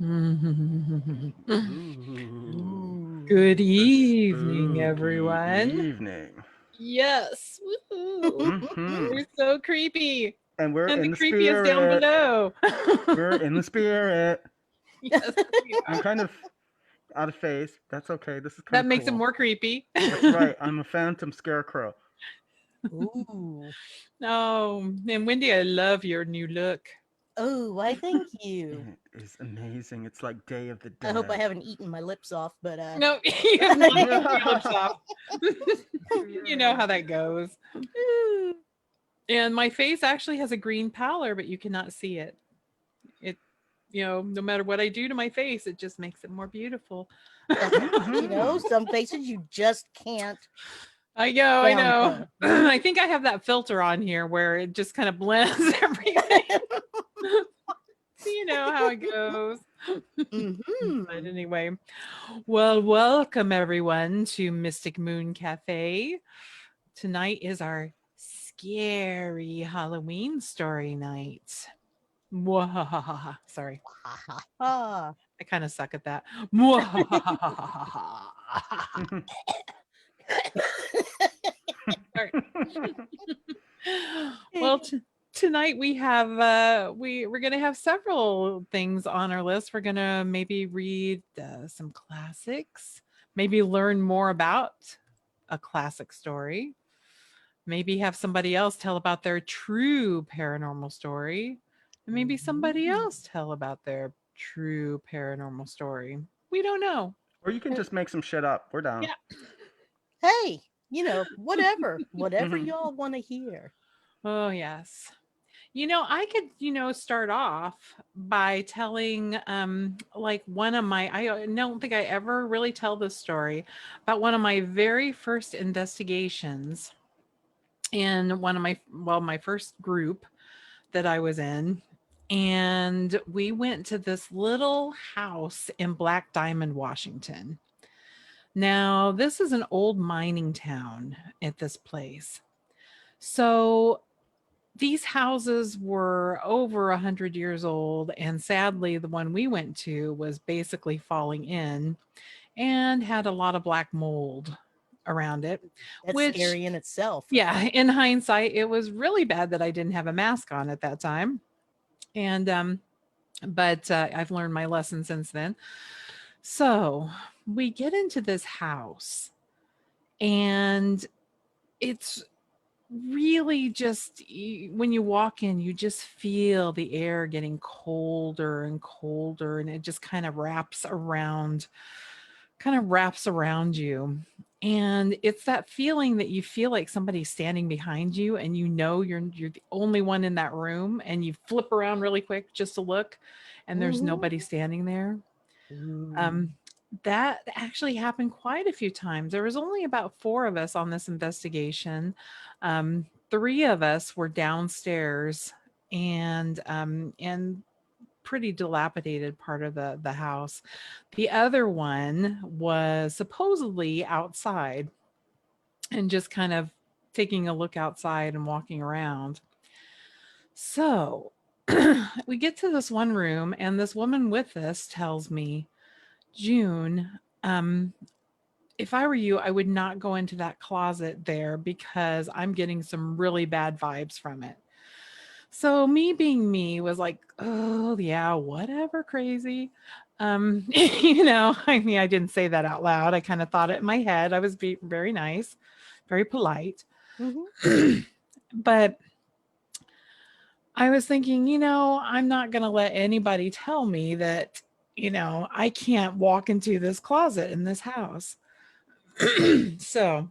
Ooh, Good the evening, spooky everyone. evening. Yes, woohoo. Hmm We're so creepy. And we're And the in the creepy is down spirit. below. We're in the spirit. Yes, we I'm are. kind of out of phase. That's okay. This is kind That of makes it cool. more creepy. That's right. I'm a phantom scarecrow. Ooh. Oh, and Wendy, I love your new look. Oh, why thank you. It is amazing. It's like Day of the I hope I Dead. haven't eaten my lips off, but No, you have not eaten your lips off. You know how that goes. And my face actually has a green pallor, but you cannot see it. It, no matter what I do to my face, it just makes it more beautiful. Hmm some faces you just can't I know, I know. downplay. I think I have that filter on here where it just kind of blends everything. So you know how it goes. But Mm-hmm. anyway, well, welcome everyone to Mystic Moon Cafe. Tonight is our scary Halloween story night. Mwahahaha. Sorry, Ah. I kind of suck at that. Mwahahaha. Sorry. Well, tonight we have we're going to have several things on our list. We're going to maybe read some classics, maybe learn more about a classic story, maybe have somebody else tell about their true paranormal story, and maybe somebody Mhm. else tell about their true paranormal story. We don't know. Or you can just make some shit up. We're down. Yeah. Hey, whatever y'all want to hear. Oh, yes. I could, start off by telling like one of my I don't think I ever really tell this story about one of my very first investigations in one of my first group that I was in. And we went to this little house in Black Diamond, Washington. Now, this is an old mining town at this place. So these houses were over 100 years old, and sadly, the one we went to was basically falling in and had a lot of black mold around it, That's which, scary in itself. yeah, in hindsight, it was really bad that I didn't have a mask on at that time. And, but I've learned my lesson since then. So we get into this house, and it's really just when you walk in, you just feel the air getting colder and colder, and it just kind of wraps around you. And it's that feeling that you feel like somebody's standing behind you, and you're the only one in that room, and you flip around really quick just to look, and there's Mhm. nobody standing there. Ooh. um, that actually happened quite a few times. There was only about 4 of us on this investigation. 3 of us were downstairs and pretty dilapidated part of the house. The other one was supposedly outside and just kind of taking a look outside and walking around. So, we get to this one room, and this woman with us tells me, "June, um, if I were you, I would not go into that closet there because I'm getting some really bad vibes from it." So me being me was like, "Oh, yeah, whatever, crazy." I mean, I didn't say that out loud. I kind of thought it in my head. I was being very nice, very polite. Mhm. But I was thinking, I'm not going to let anybody tell me that, I can't walk into this closet in this house. So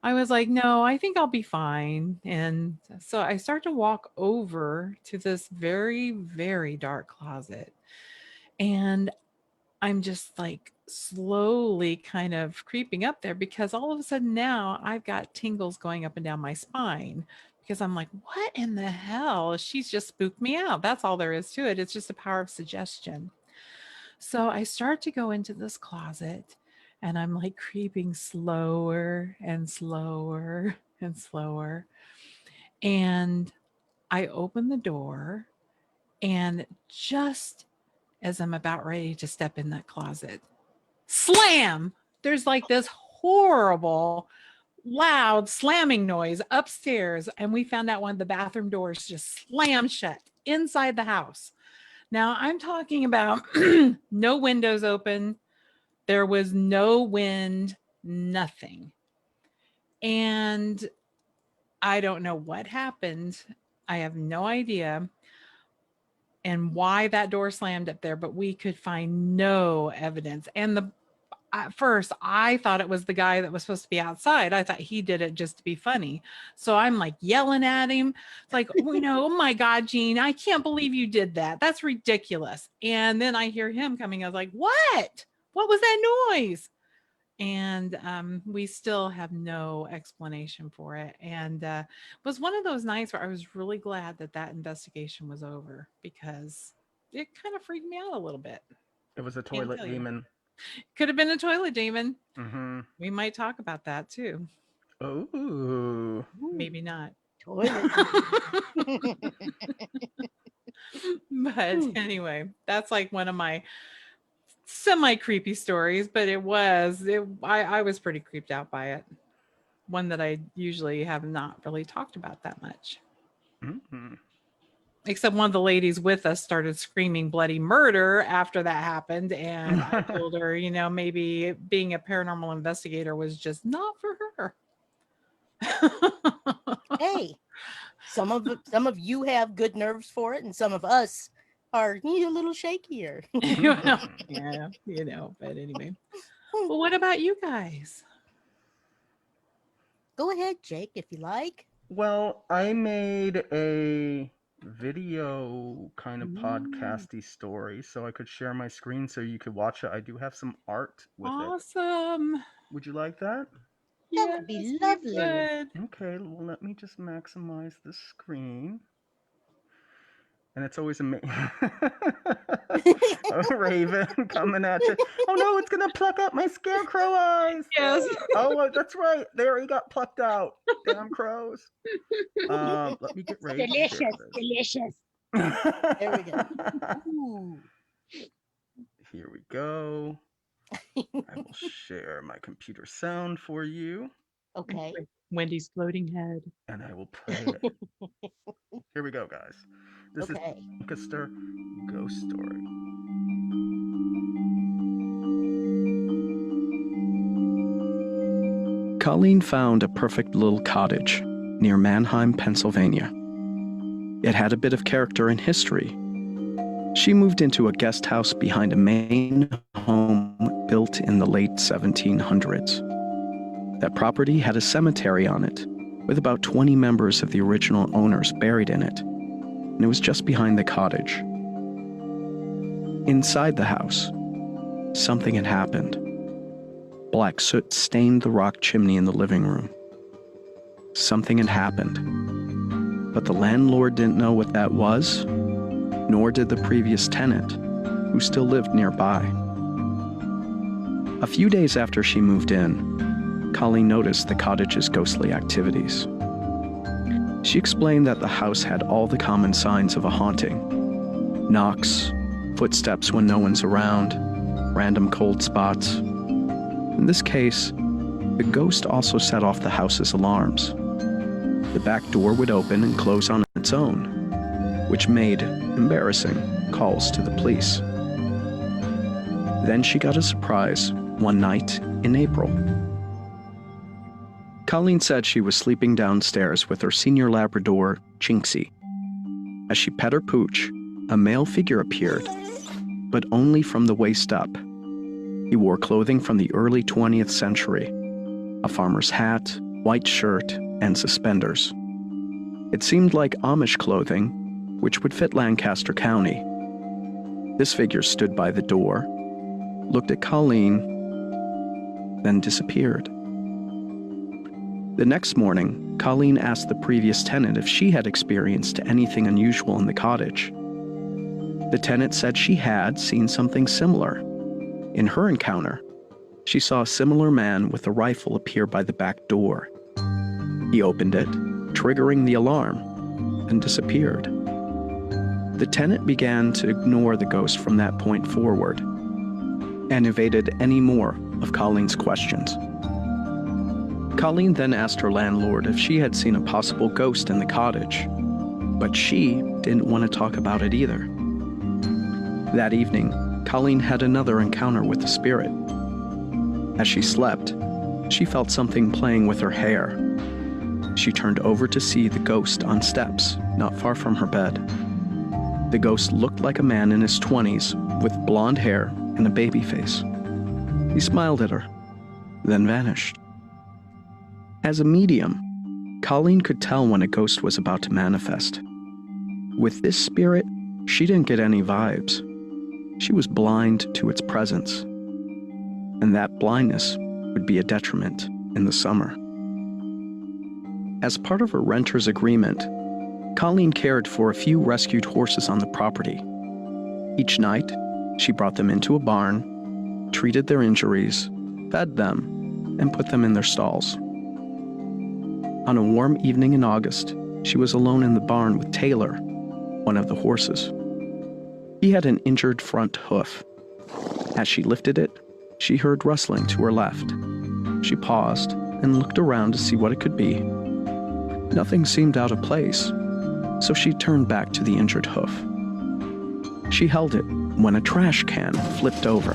I was like, "No, I think I'll be fine." And so I start to walk over to this very, very dark closet. And I'm just like slowly kind of creeping up there because all of a sudden now I've got tingles going up and down my spine because I'm like, "What in the hell? She's just spooked me out." That's all there is to it. It's just the power of suggestion. So I start to go into this closet, and I'm like creeping slower and slower and slower. And I open the door, and just as I'm about ready to step in that closet. Slam! There's like this horrible, loud slamming noise upstairs. And we found out one of the bathroom doors just slammed shut inside the house. Now I'm talking about no windows open. There was no wind, nothing. And I don't know what happened. I have no idea. And why that door slammed up there, but we could find no evidence. And at first I thought it was the guy that was supposed to be outside. I thought he did it just to be funny. So I'm like yelling at him. It's like, oh my God, Gene, I can't believe you did that. That's ridiculous. And then I hear him coming. I was like, what? What was that noise? And we still have no explanation for it. And it was one of those nights where I was really glad that investigation was over, because it kind of freaked me out a little bit. It was a toilet demon. Could have been a toilet demon. Mm-hmm. We might talk about that too. Oh. Maybe not. Toilet. But anyway, that's like one of my semi-creepy stories, but I was pretty creeped out by it. One that I usually have not really talked about that much. Mm-hmm. Except one of the ladies with us started screaming bloody murder after that happened. And I told her, maybe being a paranormal investigator was just not for her. Hey, some of you have good nerves for it, and some of us are a little shakier. Yeah, but anyway. Well, what about you guys? Go ahead, Jake, if you like. Well, I made a video kind of podcasty story so I could share my screen so you could watch it. I do have some art with it. Awesome. Would you like that? That would be lovely. Okay, well, let me just maximize the screen. And it's always amazing. A raven coming at you. Oh no, it's gonna pluck out my scarecrow eyes. Yes. Oh, that's right. There, he got plucked out. Damn crows. Let me get ready. Delicious. There we go. Ooh. Here we go. I will share my computer sound for you. Okay. Wendy's floating head. And I will play it. Here we go, guys. This is Lancaster Ghost Story. Colleen found a perfect little cottage near Mannheim, Pennsylvania. It had a bit of character and history. She moved into a guest house behind a main home built in the late 1700s. That property had a cemetery on it, with about 20 members of the original owners buried in it, and it was just behind the cottage. Inside the house, something had happened. Black soot stained the rock chimney in the living room. Something had happened, but the landlord didn't know what that was, nor did the previous tenant, who still lived nearby. A few days after she moved in, Colleen noticed the cottage's ghostly activities. She explained that the house had all the common signs of a haunting: knocks, footsteps when no one's around, random cold spots. In this case, the ghost also set off the house's alarms. The back door would open and close on its own, which made embarrassing calls to the police. Then she got a surprise one night in April. Colleen said she was sleeping downstairs with her senior Labrador, Jinxie. As she pet her pooch, a male figure appeared, but only from the waist up. He wore clothing from the early 20th century, a farmer's hat, white shirt, and suspenders. It seemed like Amish clothing, which would fit Lancaster County. This figure stood by the door, looked at Colleen, then disappeared. The next morning, Colleen asked the previous tenant if she had experienced anything unusual in the cottage. The tenant said she had seen something similar. In her encounter, she saw a similar man with a rifle appear by the back door. He opened it, triggering the alarm, and disappeared. The tenant began to ignore the ghost from that point forward and evaded any more of Colleen's questions. Colleen then asked her landlord if she had seen a possible ghost in the cottage, but she didn't want to talk about it either. That evening, Colleen had another encounter with the spirit. As she slept, she felt something playing with her hair. She turned over to see the ghost on steps not far from her bed. The ghost looked like a man in his 20s with blonde hair and a baby face. He smiled at her, then vanished. As a medium, Colleen could tell when a ghost was about to manifest. With this spirit, she didn't get any vibes. She was blind to its presence, and that blindness would be a detriment in the summer. As part of her renter's agreement, Colleen cared for a few rescued horses on the property. Each night, she brought them into a barn, treated their injuries, fed them, and put them in their stalls. On a warm evening in August, she was alone in the barn with Taylor, one of the horses. He had an injured front hoof. As she lifted it, she heard rustling to her left. She paused and looked around to see what it could be. Nothing seemed out of place, so she turned back to the injured hoof. She held it when a trash can flipped over.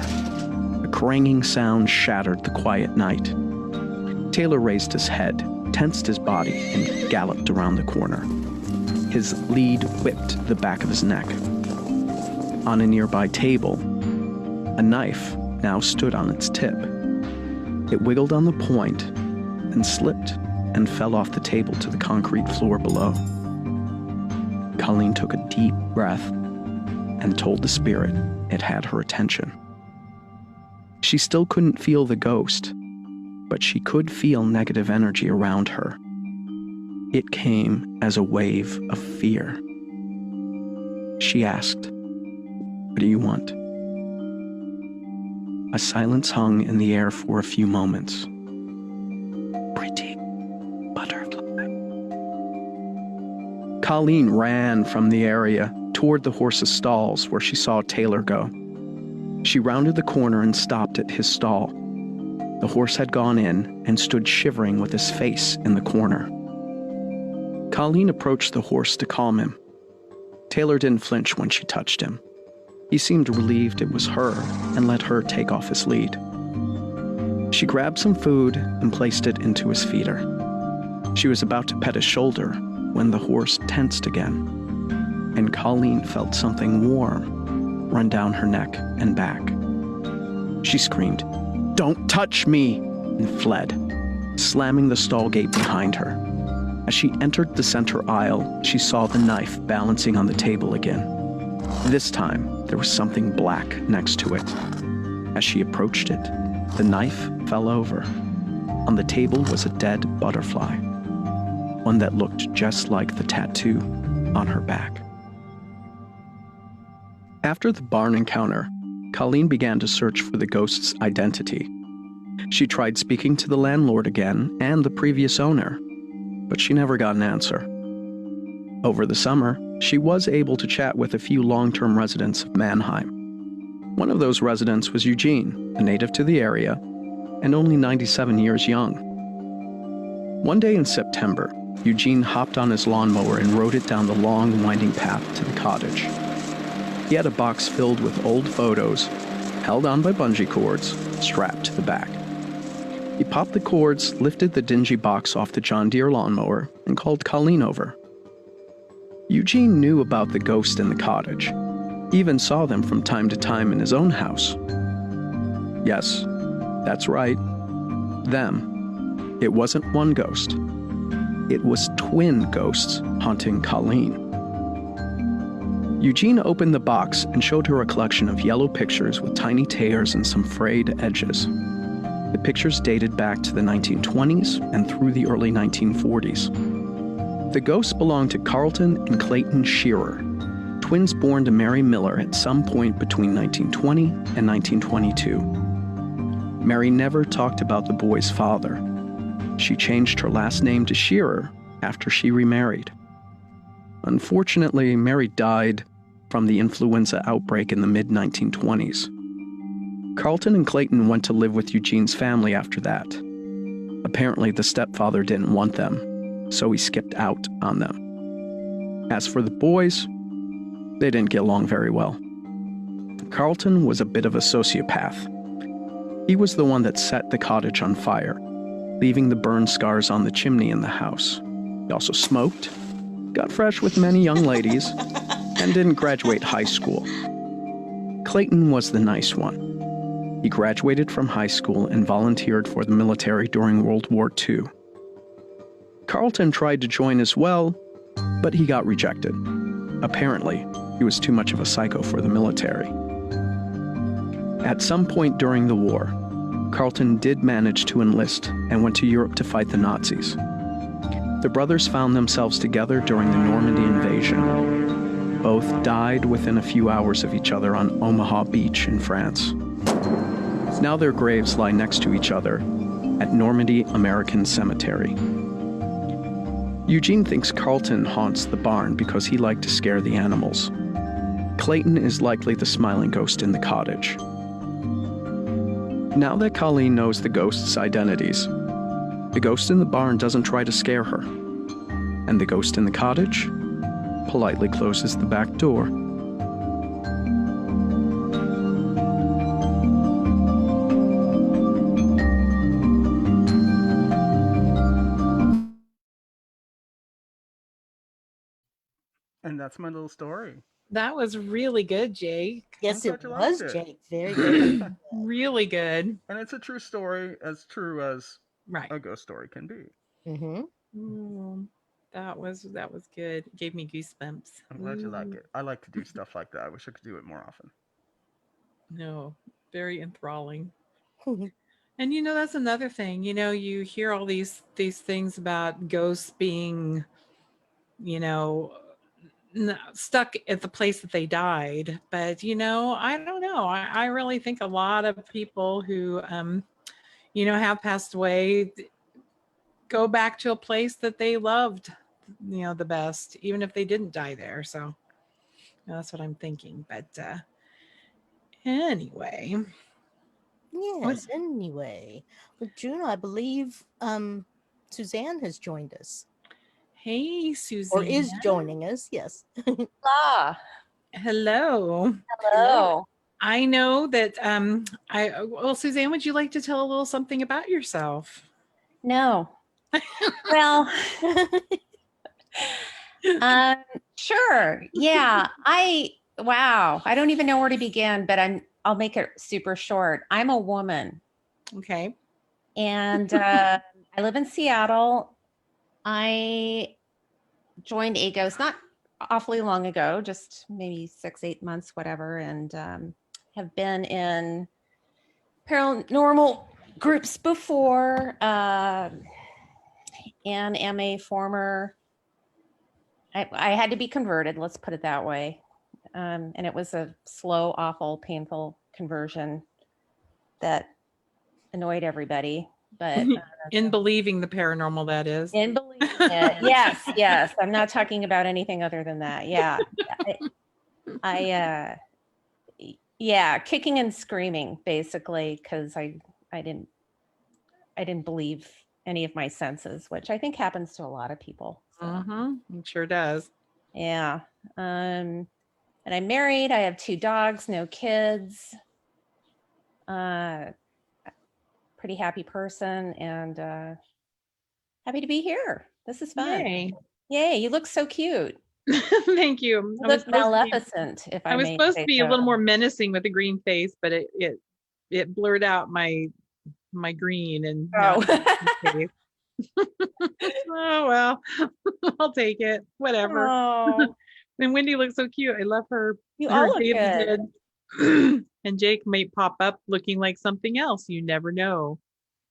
A clanging sound shattered the quiet night. Taylor raised his head, tensed his body, and galloped around the corner. His lead whipped the back of his neck. On a nearby table, a knife now stood on its tip. It wiggled on the point and slipped and fell off the table to the concrete floor below. Colleen took a deep breath and told the spirit it had her attention. She still couldn't feel the ghost, but she could feel negative energy around her. It came as a wave of fear. She asked, "What do you want?" A silence hung in the air for a few moments. "Pretty butterfly." Colleen ran from the area toward the horse's stalls where she saw Taylor go. She rounded the corner and stopped at his stall. The horse had gone in and stood shivering with his face in the corner. Colleen approached the horse to calm him. Taylor didn't flinch when she touched him. He seemed relieved it was her and let her take off his lead. She grabbed some food and placed it into his feeder. She was about to pet his shoulder when the horse tensed again, and Colleen felt something warm run down her neck and back. She screamed, "Don't touch me!" and fled, slamming the stall gate behind her. As she entered the center aisle, she saw the knife balancing on the table again. This time, there was something black next to it. As she approached it, the knife fell over. On the table was a dead butterfly, one that looked just like the tattoo on her back. After the barn encounter, Colleen began to search for the ghost's identity. She tried speaking to the landlord again and the previous owner, but she never got an answer. Over the summer, she was able to chat with a few long-term residents of Mannheim. One of those residents was Eugene, a native to the area, and only 97 years young. One day in September, Eugene hopped on his lawnmower and rode it down the long, winding path to the cottage. He had a box filled with old photos, held on by bungee cords, strapped to the back. He popped the cords, lifted the dingy box off the John Deere lawnmower, and called Colleen over. Eugene knew about the ghost in the cottage. He even saw them from time to time in his own house. Yes, that's right. Them. It wasn't one ghost. It was twin ghosts haunting Colleen. Eugene opened the box and showed her a collection of yellow pictures with tiny tears and some frayed edges. The pictures dated back to the 1920s and through the early 1940s. The ghosts belonged to Carlton and Clayton Shearer, twins born to Mary Miller at some point between 1920 and 1922. Mary never talked about the boy's father. She changed her last name to Shearer after she remarried. Unfortunately, Mary died from the influenza outbreak in the mid-1920s. Carlton and Clayton went to live with Eugene's family after that. Apparently, the stepfather didn't want them, so he skipped out on them. As for the boys, they didn't get along very well. Carlton was a bit of a sociopath. He was the one that set the cottage on fire, leaving the burn scars on the chimney in the house. He also smoked, got fresh with many young ladies, and didn't graduate high school. Clayton was the nice one. He graduated from high school and volunteered for the military during World War II. Carlton tried to join as well, but he got rejected. Apparently, he was too much of a psycho for the military. At some point during the war, Carlton did manage to enlist and went to Europe to fight the Nazis. The brothers found themselves together during the Normandy invasion. Both died within a few hours of each other on Omaha Beach in France. Now their graves lie next to each other at Normandy American Cemetery. Eugene thinks Carlton haunts the barn because he liked to scare the animals. Clayton is likely the smiling ghost in the cottage. Now that Colleen knows the ghosts' identities, the ghost in the barn doesn't try to scare her, and the ghost in the cottage politely closes the back door. And that's my little story. That was really good, Jake. Yes, I'm it glad you liked was, it. Jake. Very good. Really good. And it's a true story, as true as Right. a ghost story can be. Mm-hmm. That was good. It gave me goosebumps. I'm glad you like it. I like to do stuff like that. I wish I could do it more often. No, very enthralling. And that's another thing. You hear all these things about ghosts being, stuck at the place that they died. But I don't know. I really think a lot of people who have passed away go back to a place that they loved, the best, even if they didn't die there. So that's what I'm thinking. But anyway. Yes, anyway. Well, June, I believe Suzanne has joined us. Hey, Suzanne. Or is joining us, yes. Ah, Hello. hello. I know that Suzanne, would you like to tell a little something about yourself? No. Well, sure. Yeah. Wow. I don't even know where to begin, but I'll make it super short. I'm a woman. Okay. And I live in Seattle. I joined AGOS not awfully long ago, just maybe 6-8 months, whatever, and have been in paranormal groups before, and am a former, I had to be converted, let's put it that way. And it was a slow, awful, painful conversion that annoyed everybody. But in believing the paranormal, that is. In believing it. Yes. I'm not talking about anything other than that. Yeah. Yeah, kicking and screaming basically, because I didn't believe any of my senses, which I think happens to a lot of people. So. It sure does. Yeah. And I'm married. I have 2 dogs, no kids. Pretty happy person, and happy to be here. This is fun. Yay, you look so cute. Thank you. You look maleficent, if I may. I was supposed to be a little more menacing with a green face, but it blurred out my green and oh well, I'll take it. Whatever. Oh. And Wendy looks so cute. I love her. You all look good. And Jake may pop up looking like something else. You never know.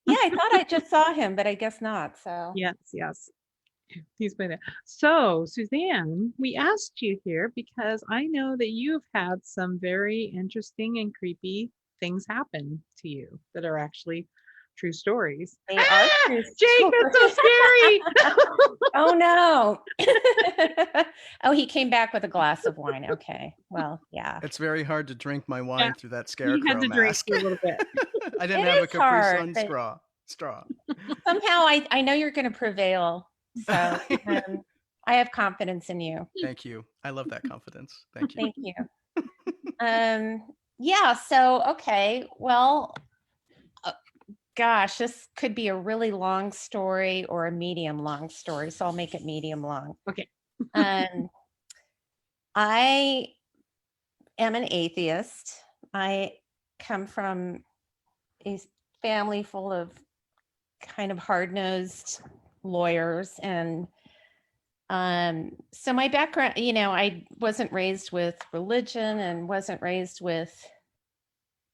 Yeah, I thought I just saw him, but I guess not. So yes. He's been there. So Suzanne, we asked you here because I know that you've had some very interesting and creepy things happen to you that are actually true stories. They are true Jake, that's so scary. Oh no. Oh, he came back with a glass of wine. Okay. Well, yeah. It's very hard to drink my wine Yeah, through that He scarecrow had to drink mask. for a little bit. I didn't It have a is Capri hard, Sun but- straw. Somehow I know you're going to prevail. So I have confidence in you. Thank you. I love that confidence. Thank you. Thank you. Yeah. So, okay. Well, gosh, this could be a really long story or a medium long story. So I'll make it medium long. Okay. I am an atheist. I come from a family full of kind of hard-nosed lawyers, and so my background, I wasn't raised with religion and wasn't raised with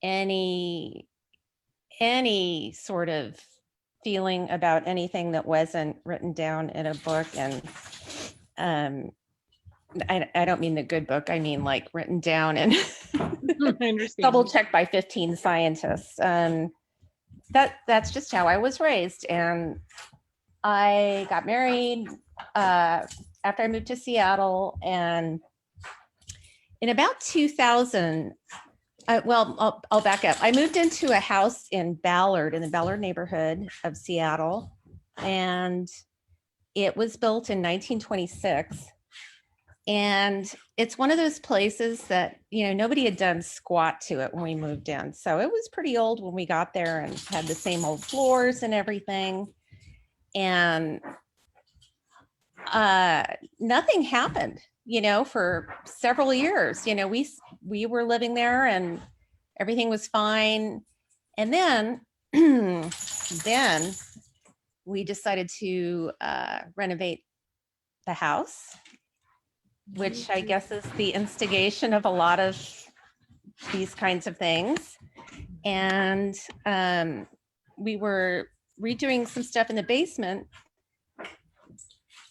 any sort of feeling about anything that wasn't written down in a book. And I don't mean the good book, I mean like written down and I understand. double checked by 15 scientists. That's just how I was raised. And I got married after I moved to Seattle, and in about 2000, I'll back up. I moved into a house in the Ballard neighborhood of Seattle, and it was built in 1926. And it's one of those places that, nobody had done squat to it when we moved in. So it was pretty old when we got there and had the same old floors and everything. And nothing happened, for several years. We were living there and everything was fine. And then, then we decided to renovate the house, which I guess is the instigation of a lot of these kinds of things. And we were redoing some stuff in the basement.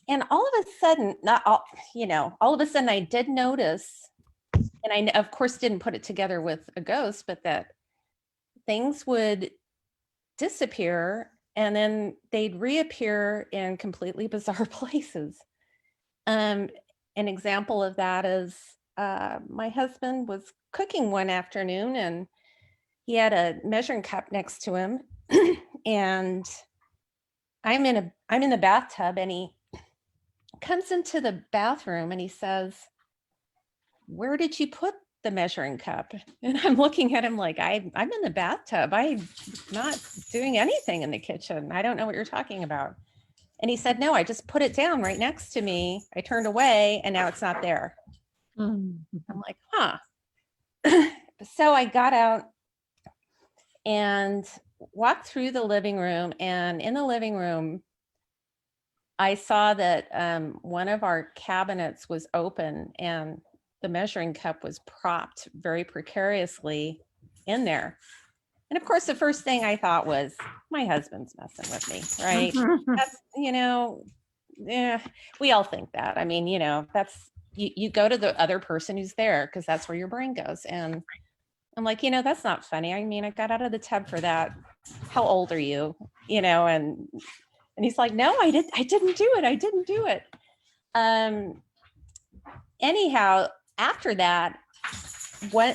And all of a sudden, all of a sudden I did notice, and I, of course, didn't put it together with a ghost, but that things would disappear and then they'd reappear in completely bizarre places. An example of that is my husband was cooking one afternoon and he had a measuring cup next to him, and I'm in the bathtub, and he comes into the bathroom and he says, "Where did you put the measuring cup?" And I'm looking at him like, I'm in the bathtub. I'm not doing anything in the kitchen. I don't know what you're talking about. And he said, "No, I just put it down right next to me. I turned away and now it's not there." I'm like, huh. So I got out and walked through the living room, and in the living room, I saw that one of our cabinets was open and the measuring cup was propped very precariously in there. And of course, the first thing I thought was, my husband's messing with me, right? That's, yeah, we all think that. I mean, that's, you go to the other person who's there because that's where your brain goes. And I'm like, that's not funny. I mean, I got out of the tub for that. How old are you? And he's like, "No, I didn't do it. I didn't do it." Anyhow, after that,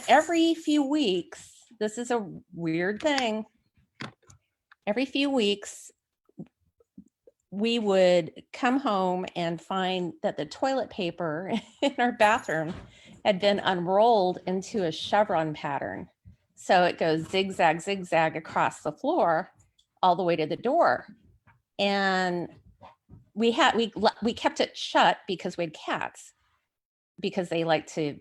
every few weeks, this is a weird thing. Every few weeks, we would come home and find that the toilet paper in our bathroom had been unrolled into a chevron pattern. So it goes zigzag, zigzag across the floor all the way to the door. And we kept it shut because we had cats, because they like to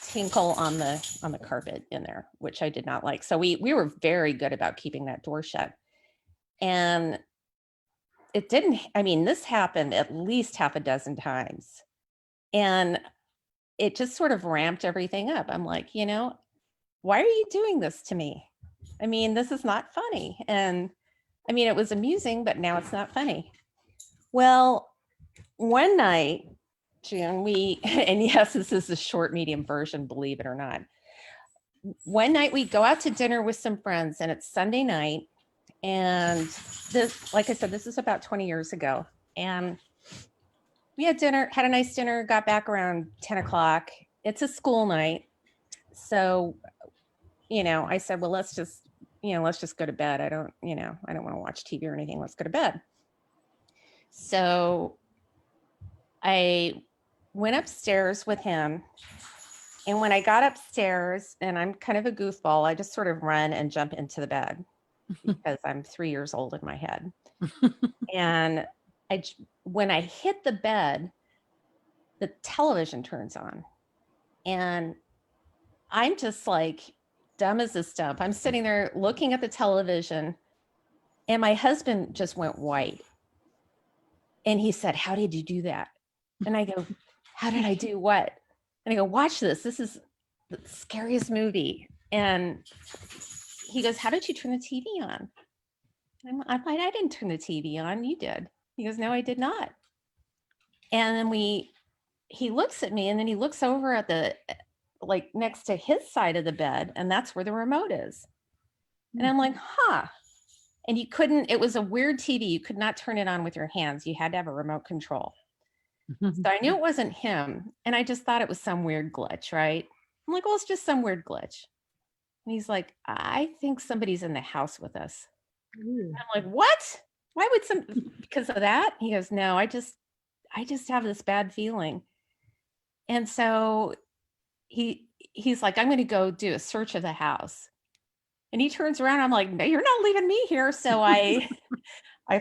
tinkle on the carpet in there, which I did not like. So we were very good about keeping that door shut. And it didn't, this happened at least half a dozen times. And it just sort of ramped everything up. I'm like, why are you doing this to me? This is not funny. And it was amusing, but now it's not funny. Well, one night, June, and yes, this is a short, medium version, believe it or not. One night we go out to dinner with some friends, and it's Sunday night, And this, like I said, this is about 20 years ago. And we had dinner, had a nice dinner, got back around 10 o'clock. It's a school night. So, I said, well, let's just go to bed. I don't want to watch TV or anything. Let's go to bed. So I went upstairs with him. And when I got upstairs, and I'm kind of a goofball, I just sort of run and jump into the bed because I'm 3 years old in my head. And when I hit the bed, the television turns on. And I'm just like dumb as a stump. I'm sitting there looking at the television, and my husband just went white. And he said, "How did you do that?" And I go, "How did I do what?" And I go, "Watch this. This is the scariest movie." And he goes, "How did you turn the TV on?" I'm like, "I didn't turn the TV on. You did." He goes, "No, I did not." And then he looks at me, and then he looks over at the, like, next to his side of the bed, and that's where the remote is. And I'm like, huh. And it was a weird TV. You could not turn it on with your hands. You had to have a remote control. So I knew it wasn't him. And I just thought it was some weird glitch, right? I'm like, well, it's just some weird glitch. And he's like, "I think somebody's in the house with us." And I'm like, what? Why would because of that? He goes, "No, I just have this bad feeling." And so he's like, "I'm going to go do a search of the house." And he turns around. I'm like, "No, you're not leaving me here." So I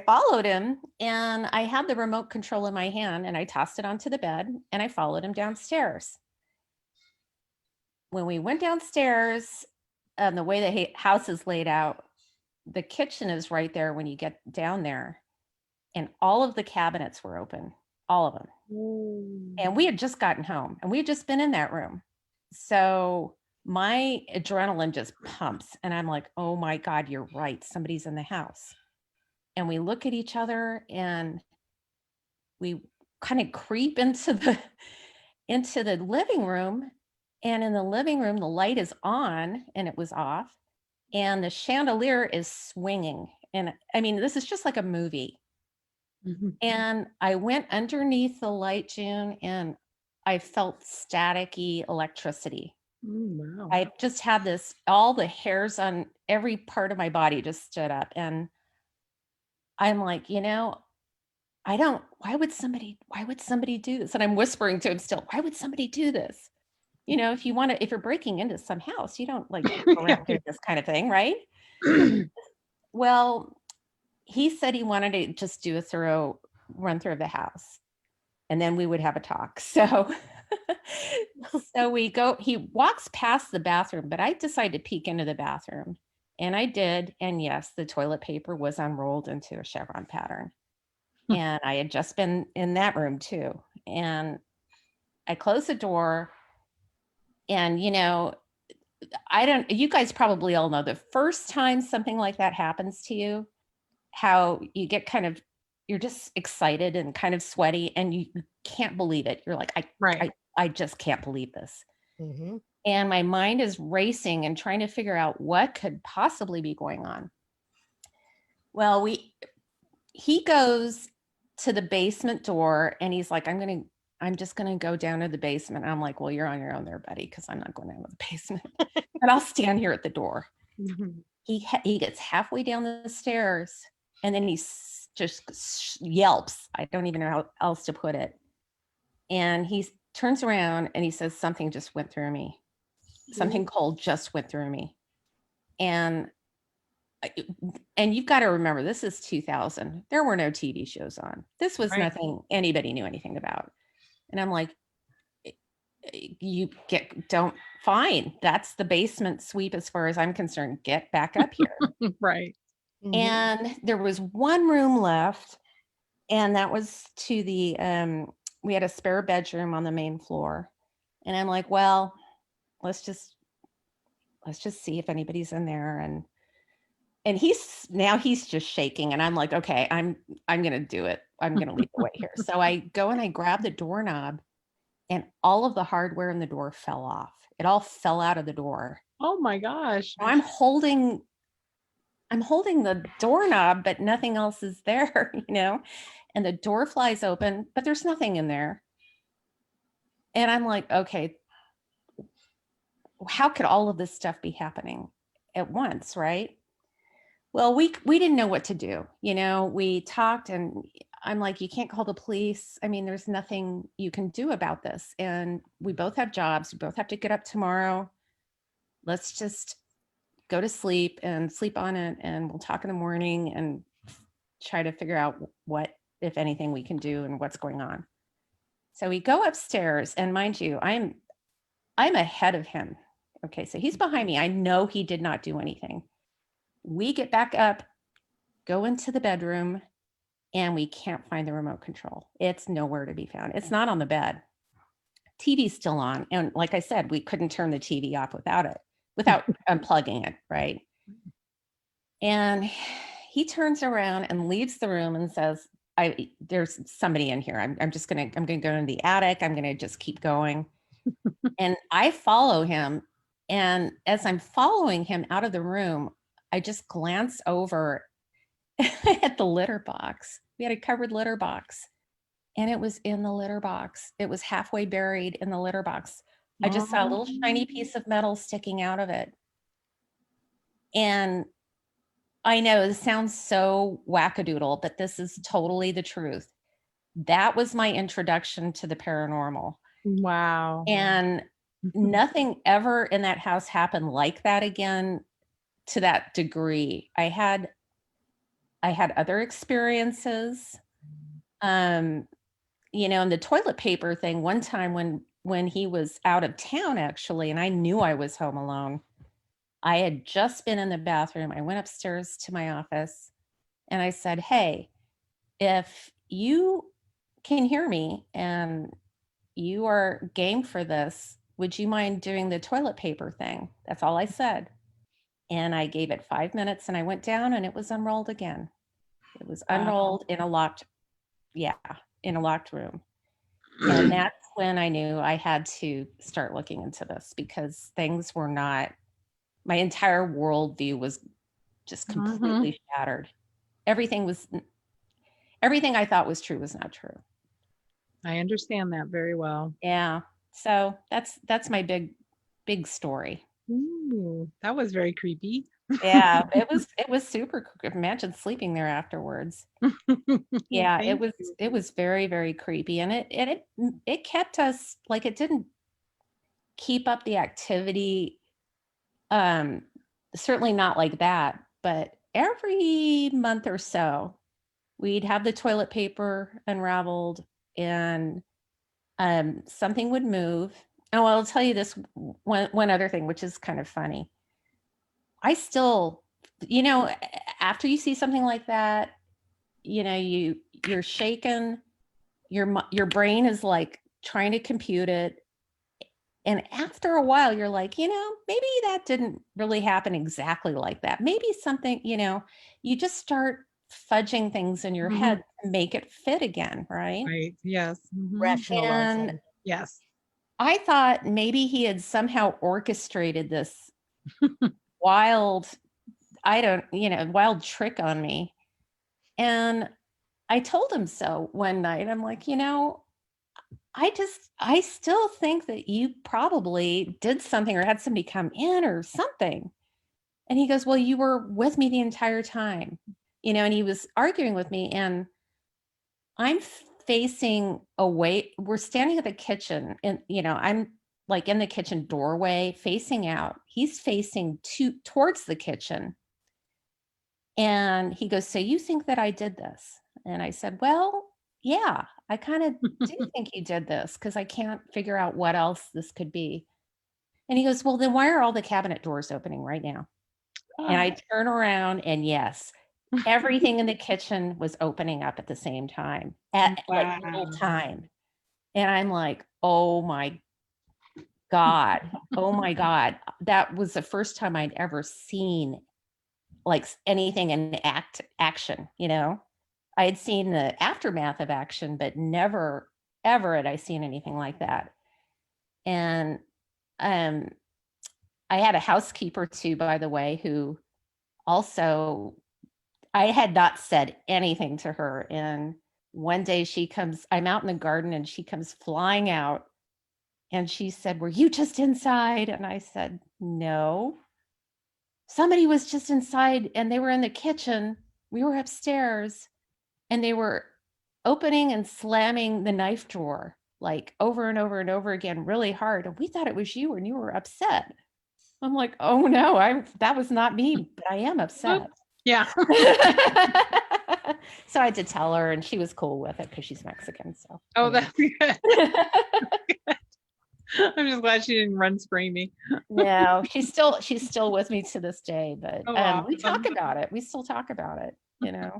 followed him, and I had the remote control in my hand, and I tossed it onto the bed, and I followed him downstairs. When we went downstairs, the way the house is laid out, the kitchen is right there when you get down there, and all of the cabinets were open, all of them. And we had just gotten home, and we had just been in that room. So my adrenaline just pumps, and I'm like, "Oh my God, you're right. Somebody's in the house." And we look at each other, and we kind of creep into the living room. And in the living room, the light is on, and it was off, and the chandelier is swinging. And I mean, this is just like a movie. And I went underneath the light, June, and I felt staticky electricity. Wow. I just had this, all the hairs on every part of my body just stood up. And I'm like, why would somebody do this? And I'm whispering to him still, why would somebody do this? If you're breaking into some house, you don't like go around doing this kind of thing, right? Well, he said he wanted to just do a thorough run through of the house, and then we would have a talk. So he walks past the bathroom, but I decided to peek into the bathroom, and I did. And yes, the toilet paper was unrolled into a chevron pattern. And I had just been in that room too. And I closed the door, and you guys probably all know the first time something like that happens to you, how you get you're just excited and kind of sweaty, and you can't believe it. You're like, I just can't believe this. Mm-hmm. And my mind is racing and trying to figure out what could possibly be going on. Well, he goes to the basement door, and he's like, I'm just going to go down to the basement. And I'm like, well, you're on your own there, buddy, because I'm not going down to the basement. But I'll stand here at the door. He gets halfway down the stairs, and then he just yelps. I don't even know how else to put it. And he turns around, and he says, something just went through me. Something cold just went through me. And you've got to remember, this is 2000. There were no TV shows on. This was nothing anybody knew anything about. And I'm like, fine. That's the basement sweep as far as I'm concerned. Get back up here. Right. Mm-hmm. And there was one room left, and that was to the, we had a spare bedroom on the main floor. And I'm like, well, let's just see if anybody's in there. And he's just shaking, and I'm like, okay, I'm going to do it. I'm going to lead the way here. So I go and I grab the doorknob, and all of the hardware in the door fell off. It all fell out of the door. Oh my gosh. I'm holding I'm holding the doorknob, but nothing else is there, and the door flies open, but there's nothing in there. And I'm like, okay, how could all of this stuff be happening at once, right? Well, we didn't know what to do. We talked and I'm like, you can't call the police. I mean, there's nothing you can do about this. And we both have jobs. We both have to get up tomorrow. Let's just go to sleep and sleep on it. And we'll talk in the morning and try to figure out what, if anything, we can do and what's going on. So we go upstairs, and mind you, I'm ahead of him. Okay, so he's behind me. I know he did not do anything. We get back up, go into the bedroom, and we can't find the remote control. It's nowhere to be found. It's not on the bed. TV's still on. And like I said, we couldn't turn the TV off without unplugging it, right? And he turns around and leaves the room and says, there's somebody in here. I'm gonna go into the attic. I'm gonna just keep going. And I follow him. And as I'm following him out of the room, I just glance over at the litter box. We had a covered litter box, and it was in the litter box. It was halfway buried in the litter box. I just saw a little shiny piece of metal sticking out of it. And I know this sounds so wackadoodle, but this is totally the truth. That was my introduction to the paranormal. Wow. And nothing ever in that house happened like that again to that degree. I had other experiences. In the toilet paper thing, one time when he was out of town, actually, and I knew I was home alone, I had just been in the bathroom. I went upstairs to my office and I said, hey, if you can hear me and you are game for this, would you mind doing the toilet paper thing? That's all I said. And I gave it 5 minutes and I went down and it was unrolled again. It was unrolled in a locked room. And that's when I knew I had to start looking into this, because things were not, my entire worldview was just completely shattered. Everything I thought was true was not true. I understand that very well. Yeah. So that's my big story. Ooh, that was very creepy. Yeah, it was super. Imagine sleeping there afterwards. Yeah, it was very, very creepy, and it kept us, like, it didn't keep up the activity. Certainly not like that, but every month or so, we'd have the toilet paper unraveled, and something would move. Oh, I'll tell you this one other thing, which is kind of funny. I still, after you see something like that, you're shaken, your brain is like trying to compute it. And after a while, you're like, maybe that didn't really happen exactly like that. Maybe something, you just start fudging things in your head to make it fit again, right? Right. Yes. Rationalizing. And Yes. I thought maybe he had somehow orchestrated this wild trick on me. And I told him so one night. I'm like, I still think that you probably did something or had somebody come in or something. And he goes, well, you were with me the entire time, and he was arguing with me, and I'm facing away. We're standing at the kitchen, and, I'm like in the kitchen doorway facing out. He's facing towards the kitchen. And he goes, so you think that I did this? And I said, well, yeah, I kind of do think you did this, because I can't figure out what else this could be. And he goes, well, then why are all the cabinet doors opening right now? And I turn around, and yes, everything in the kitchen was opening up at the same time, at like little time. And I'm like, oh my God. Oh my God. That was the first time I'd ever seen like anything in action. I had seen the aftermath of action, but never, ever had I seen anything like that. And I had a housekeeper too, by the way, who also, I had not said anything to her. And one day I'm out in the garden and she comes flying out and she said, "Were you just inside?" And I said, "No. Somebody was just inside and they were in the kitchen. We were upstairs and they were opening and slamming the knife drawer like over and over and over again really hard. And we thought it was you and you were upset." I'm like, "Oh no, that was not me, but I am upset." Yeah. So I had to tell her and she was cool with it because she's Mexican. So Oh, anyway. that's good. I'm just glad she didn't run screaming. No, she's still with me to this day, but Oh, we talk awesome. about it. We still talk about it, you know.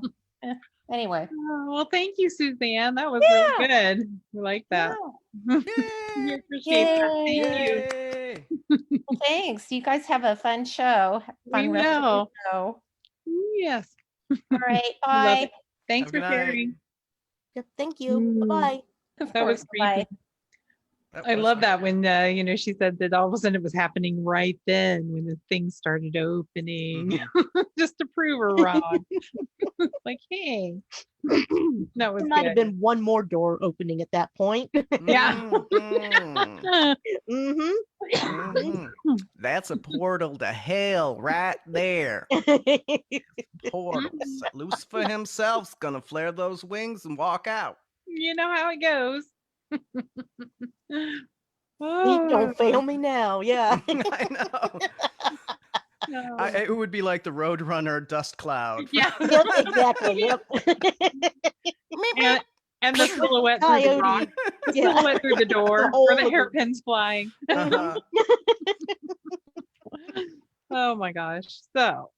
Anyway. Oh, well, thank you, Suzanne. That was Yeah. really good. We like that. Yeah. We Yay! appreciate that. Thank you. Yay! Well, thanks. You guys have a fun show. Fun We rest of your will. show. Yes. All right. We love Bye. it. Thanks Have a for good night. sharing. Yeah, thank you. Mm. Bye-bye. Of That was course. Bye. creepy. I was love nice. that when she said that all of a sudden it was happening right then when the things started opening, just to prove her wrong. Like, hey, that was There might have good. been one more door opening at that point. Yeah. Mhm. Mhm. Mhm. That's a portal to hell right there. Portals. Lucifer himself's gonna flare those wings and walk out. You know how it goes. Don't fail me now. Yeah. I know. No. It would be like the Roadrunner dust cloud. Yeah. Yep, exactly. Yep. And the silhouette through the Coyote. rock, the Yeah. silhouette through the door, whole or the of the- hairpins flying. Uh-huh. Oh my gosh. So,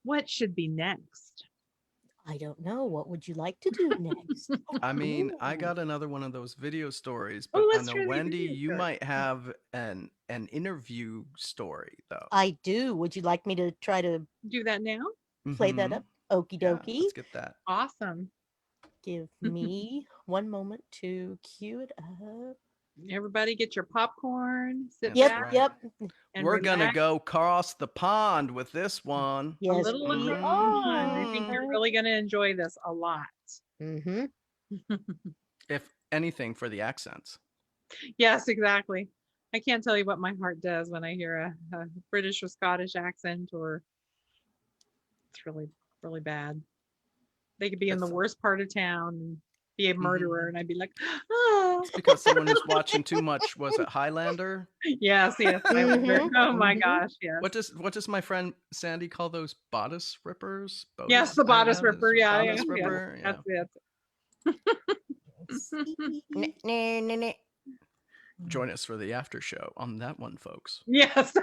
what should be next? I don't know. What would you like to do next? I mean, I Ooh. got another one of those video stories, Oh, but I let's know try the Wendy, video you story. might have an interview story though. I do. Would you like me to try to Do that now? play that Mhm. up? Okie Yeah, dokie. let's get that. Awesome. Give me one moment to cue it up. Everybody get your popcorn, sit That's Yep, back, right. yep. and We're gonna relax. go across the pond with this one. A Yes, little we across the pond. I are. think you're really going to enjoy this a lot. Mm-hmm. If anything, for the accents. Yes, exactly. I can't tell you what my heart does when I hear a British or Scottish accent, or it's really, really bad. They could be in the It's- worst part of town and be a Mhm. murderer, and I'd be like, oh, It's because someone who's watching too much, was it Highlander? yes, yes. Mhm, Oh my mhm. gosh, yes. What does my friend Sandy call those bodice rippers? Yes, the bodice ripper. Yeah, Bodice yeah, ripper. yeah. Yeah. That's it. Let's see. Join us for the after show on that one, folks. Yes.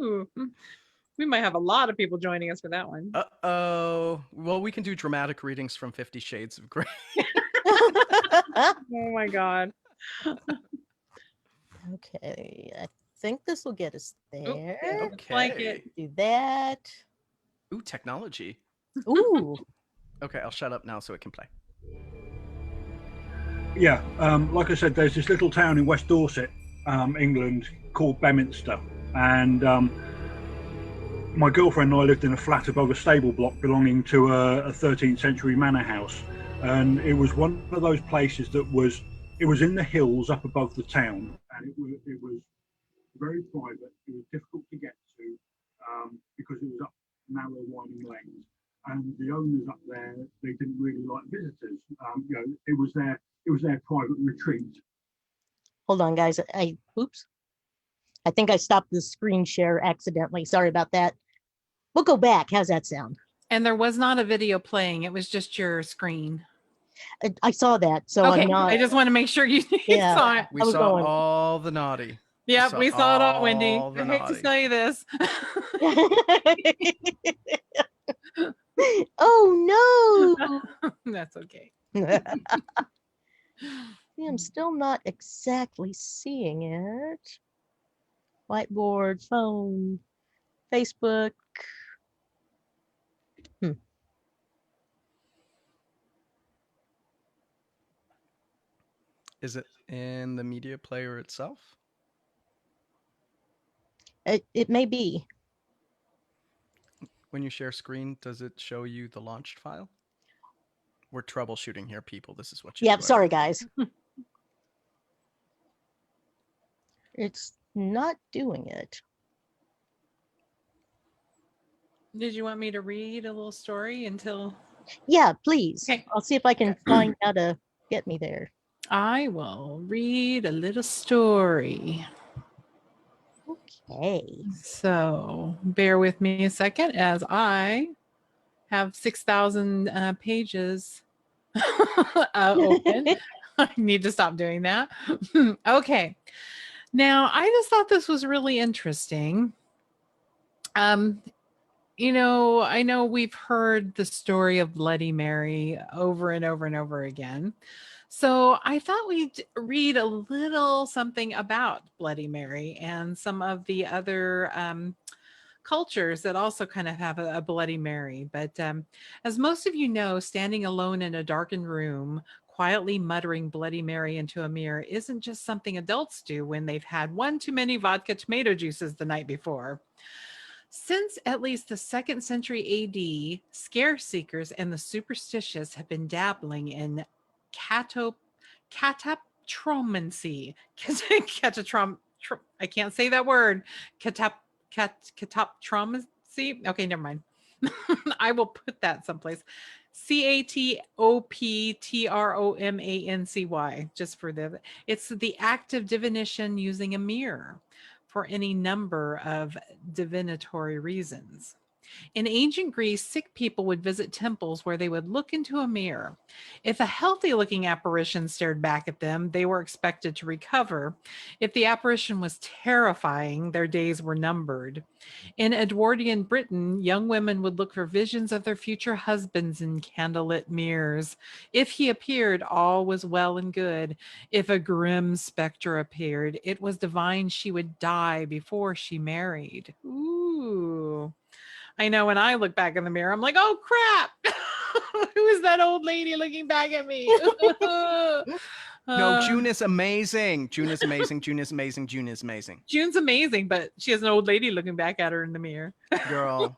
Ooh. We might have a lot of people joining us for that one. Uh-oh. Well, we can do dramatic readings from 50 Shades of Grey. Oh my God. Okay, I think this will get us there. Okay. Blanket. Do that. Ooh, technology. Ooh. Okay, I'll shut up now so it can play. Yeah, like I said, there's this little town in West Dorset, England, called Beminster, and my girlfriend and I lived in a flat above a stable block belonging to a 13th century manor house, and it was one of those places that was in the hills up above the town, and it was very private. It was difficult to get to because it was up narrow, winding lanes, and the owners up there, they didn't really like visitors. It was their private retreat. Hold on, guys. Oops. I think I stopped the screen share accidentally. Sorry about that. We'll go back. How's that sound? And there was not a video playing. It was just your screen. I saw that, so Okay. I'm not. I just want to make sure you Yeah. saw it. We I was saw going. all the naughty. Yep, we saw it all, Wendy. all the I hate to naughty. tell you this. Oh That's okay. no. I'm still not exactly seeing it. Whiteboard, phone, Facebook. Is it in the media player itself? It may be. When you share screen, does it show you the launched file? We're troubleshooting here, people. This is what you Yep, do. sorry guys. It's not doing it. Did you want me to read a little story until? Yeah, please. Okay. I'll see if I can find how to get me there. I will read a little story. Okay. So bear with me a second as I have 6,000 pages open. I need to stop doing that. Okay. Now, I just thought this was really interesting. You know, I know we've heard the story of Bloody Mary over and over and over again. So I thought we'd read a little something about Bloody Mary and some of the other cultures that also kind of have a Bloody Mary. But as most of you know, standing alone in a darkened room, quietly muttering Bloody Mary into a mirror isn't just something adults do when they've had one too many vodka tomato juices the night before. Since at least the 2nd century AD, scare seekers and the superstitious have been dabbling in cataptromancy. I can't say that word. Cataptromancy. Okay, never mind. I will put that someplace. Catoptromancy, just for the. It's the act of divination using a mirror for any number of divinatory reasons. In ancient Greece, sick people would visit temples where they would look into a mirror. If a healthy looking apparition stared back at them, they were expected to recover. If the apparition was terrifying, their days were numbered. In Edwardian Britain, young women would look for visions of their future husbands in candlelit mirrors. If he appeared, all was well and good. If a grim specter appeared, it was divine she would die before she married. Ooh. I know when I look back in the mirror, I'm like, oh crap. Who is that old lady looking back at me? No, June is amazing. June is amazing. June is amazing. June is amazing. June's amazing, but she has an old lady looking back at her in the mirror. Girl,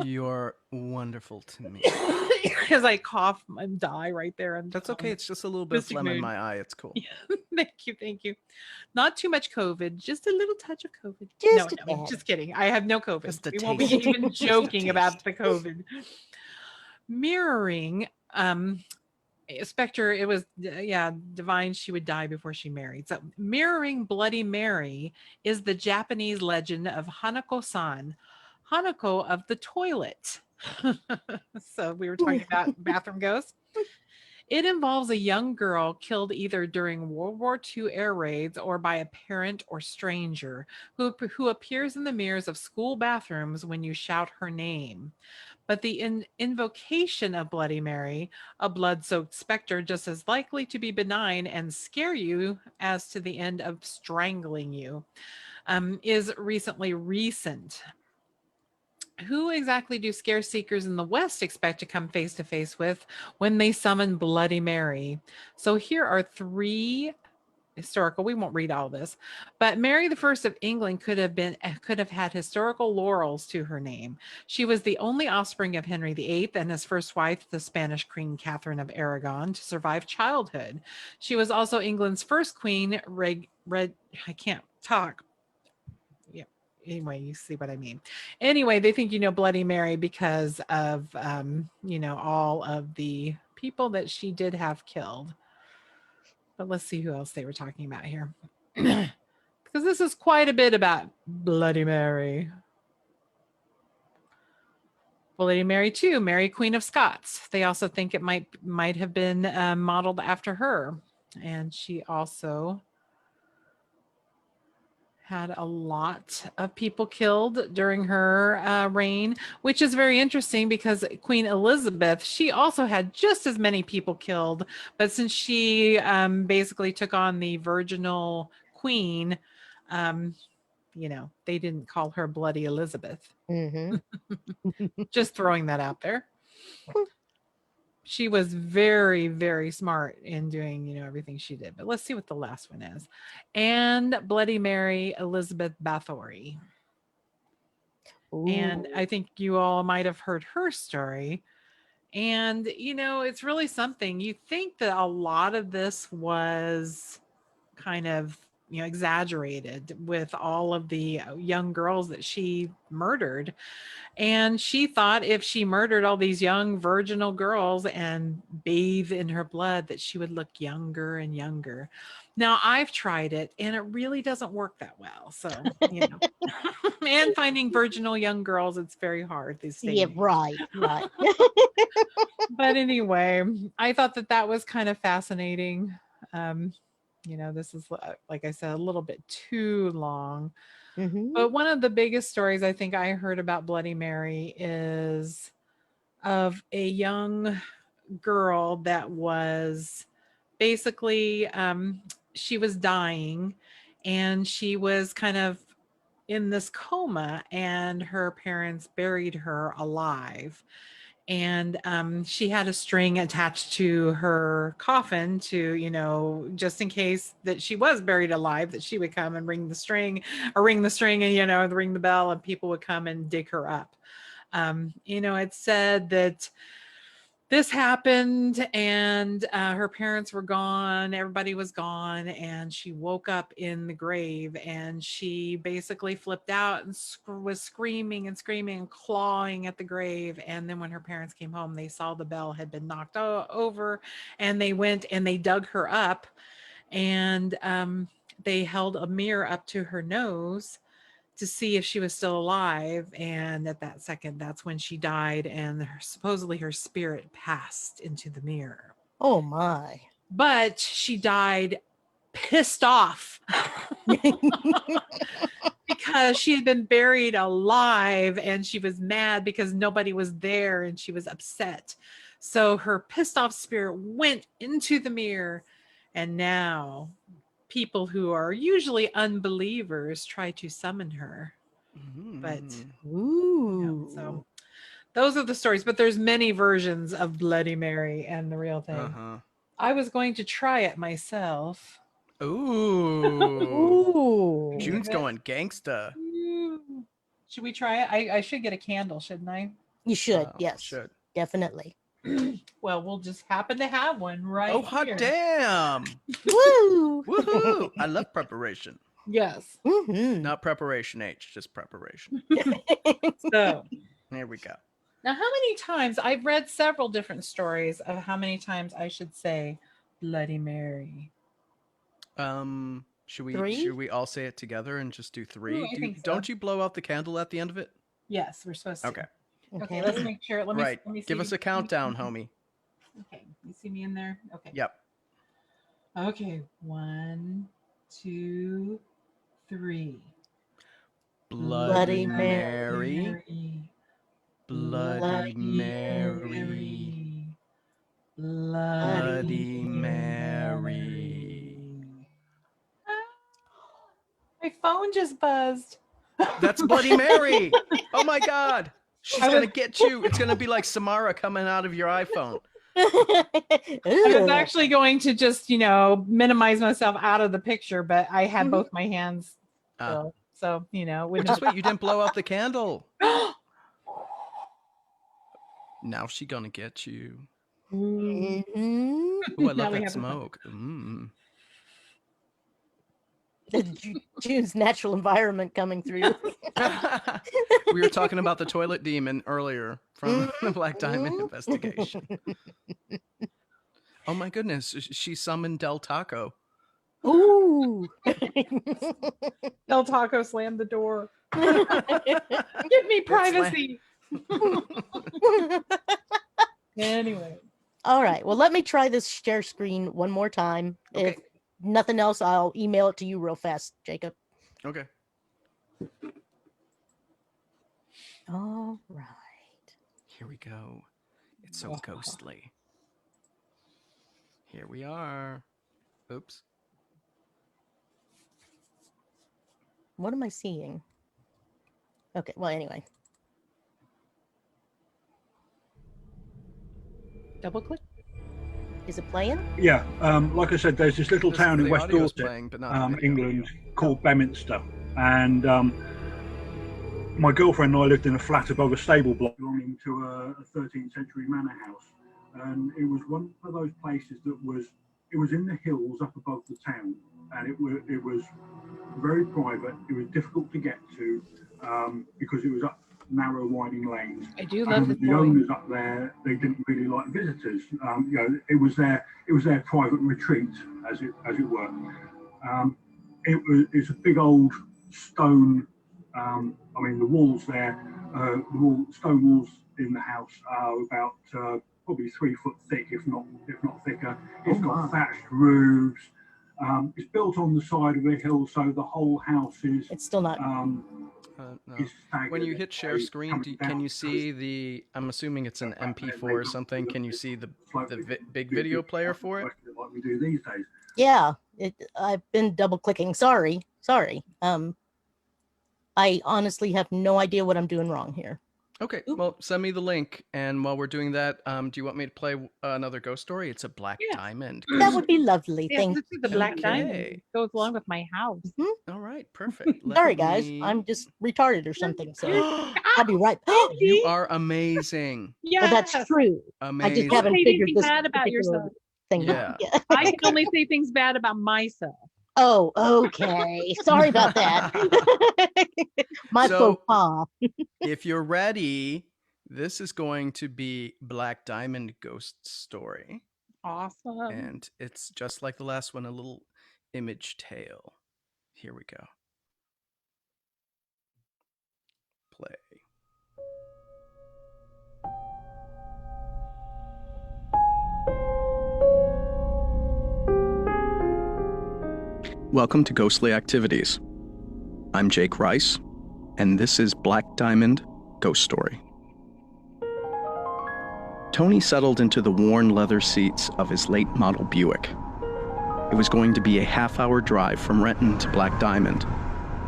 you're wonderful to me. As I cough and die right there. And That's okay. It's just a little bit of Mystic phlegm in Moon. my eye. It's cool. Yeah. Thank you. Not too much COVID, just a little touch of COVID. Just a No, tad. just kidding. I have no COVID. Just a We won't be taste. even Just a joking about taste. the COVID. Mirroring, Spectre, it was, divine she would die before she married. So mirroring Bloody Mary is the Japanese legend of Hanako-san, Hanako of the toilet. So we were talking about bathroom ghosts. It involves a young girl killed either during World War II air raids or by a parent or stranger who appears in the mirrors of school bathrooms when you shout her name. But the invocation of Bloody Mary, a blood-soaked specter just as likely to be benign and scare you as to the end of strangling you, is recent. Who exactly do scare seekers in the West expect to come face to face with when they summon Bloody Mary? So here are 3 historical. We won't read all this, but Mary the First of England could have had historical laurels to her name. She was the only offspring of Henry VIII and his first wife, the Spanish Queen Catherine of Aragon, to survive childhood. She was also England's first queen. I can't talk. Yeah. Anyway, you see what I mean. Anyway, they think Bloody Mary because of all of the people that she did have killed. But let's see who else they were talking about here. Because this is quite a bit about Bloody Mary. Bloody Mary too, Mary Queen of Scots. They also think it might have been modeled after her. And she also had a lot of people killed during her reign, which is very interesting because Queen Elizabeth, she also had just as many people killed, but since she basically took on the virginal queen, they didn't call her Bloody Elizabeth. Mhm. Just throwing that out there. She was very, very smart in doing, everything she did. But let's see what the last one is. And Bloody Mary Elizabeth Bathory. And Ooh. I think you all might have heard her story. And, it's really something. You think that a lot of this was kind of, exaggerated with all of the young girls that she murdered. And she thought if she murdered all these young virginal girls and bathe in her blood, that she would look younger and younger. Now, I've tried it and it really doesn't work that well. So, and finding virginal young girls, it's very hard these days. Yeah, right. But anyway, I thought that was kind of fascinating. This is, like I said, a little bit too long. Mhm. But one of the biggest stories I think I heard about Bloody Mary is of a young girl that was basically, she was dying and she was kind of in this coma, and her parents buried her alive. And she had a string attached to her coffin to, just in case that she was buried alive, that she would come and ring the string and ring the bell, and people would come and dig her up. It said that this happened, and her parents were gone, everybody was gone, and she woke up in the grave, and she basically flipped out and was screaming and clawing at the grave. And then when her parents came home, they saw the bell had been knocked over, and they went and they dug her up, and they held a mirror up to her nose to see if she was still alive. And at that second, that's when she died, and supposedly her spirit passed into the mirror. Oh my. But she died pissed off because she had been buried alive, and she was mad because nobody was there, and she was upset. So her pissed off spirit went into the mirror, and now people who are usually unbelievers try to summon her. But Ooh. so those are the stories, but there's many versions of Bloody Mary and the real thing. I was going to try it myself. Ooh. Ooh. June's going gangsta. Should we try it? I should get a candle, shouldn't I? You should, yes. Should. Definitely. Well, we'll just happen to have one right Oh, hot here. damn. Woo! Woohoo. I love preparation. Yes. Mhm. Not preparation H, just preparation. So Here we go. now, how many times I've read several different stories of how many times I should say Bloody Mary. Should Three? we all say it together and just do 3? Ooh, I think so. Don't you blow out the candle at the end of it? Yes, we're supposed to. Okay. Okay, let's make sure. Let me Right. see. Give us a countdown, homie. Okay, you see me in there? Okay. Yep. Okay, 1, 2, 3. Bloody Mary. Bloody Mary. Bloody Mary. My phone just buzzed. That's Bloody Mary. Oh my God. She's going to get you. It's going to be like Samara coming out of your iPhone. I was actually going to just, minimize myself out of the picture, but I had both my hands still. So, Just wait, you didn't blow out the candle. Now she gonna get you. Mhm. Ooh, I Now love we that have the smoke. June's natural environment coming through. We were talking about the toilet demon earlier from the Black Diamond investigation. Oh my goodness, she summoned Del Taco. Ooh. Del Taco slammed the door. Give me privacy. Anyway. All right. Well, let me try this share screen one more time. Okay. If nothing else, I'll email it to you real fast, Jacob. Okay. All right. Here we go. It's so ghostly. Here we are. Oops. What am I seeing? Okay. Well, anyway. Double click. Is it playing? Yeah, like I said, there's this little town in The West audio's Dorset, playing, but not the video. England, called Beminster, and My girlfriend and I lived in a flat above a stable block belonging to a 13th century manor house, and it was one of those places that was in the hills up above the town, and it was very private. It was difficult to get to because it was up narrow, winding lanes. I do love the owners up there. They didn't really like visitors. It was their private retreat, as it were. It's a big old stone. The walls there, stone walls in the house are about probably 3 foot thick, if not thicker. It's got thatched roofs. It's built on the side of a hill, so the whole house is. It's still not. No. Is When you hit share screen, can you see the? I'm assuming it's an MP4 or something. Can you see the big video player for it? Like we do these days. Yeah, I've been double clicking. Sorry. I honestly have no idea what I'm doing wrong here. Okay, well, send me the link, and while we're doing that, do you want me to play another ghost story? It's a black diamond. That would be lovely. Yeah, Thank this is the black Okay. diamond. Goes along with my house. All right, perfect. Let Sorry, guys. me- I'm just retarded or something. So I'll be right back. You are amazing. Yeah, Well, that's true. Amazing. I just haven't say figured anything this bad about particular yourself. thing Yeah. out. Yeah. I can only say things bad about myself. Oh, okay. Sorry about that. My So- faux pas. If you're ready, this is going to be Black Diamond Ghost Story. Awesome. And it's just like the last one, a little image tale. Here we go. Play. Welcome to Ghostly Activities. I'm Jake Rice, and this is Black Diamond Ghost Story. Tony settled into the worn leather seats of his late model Buick. It was going to be a half-hour drive from Renton to Black Diamond,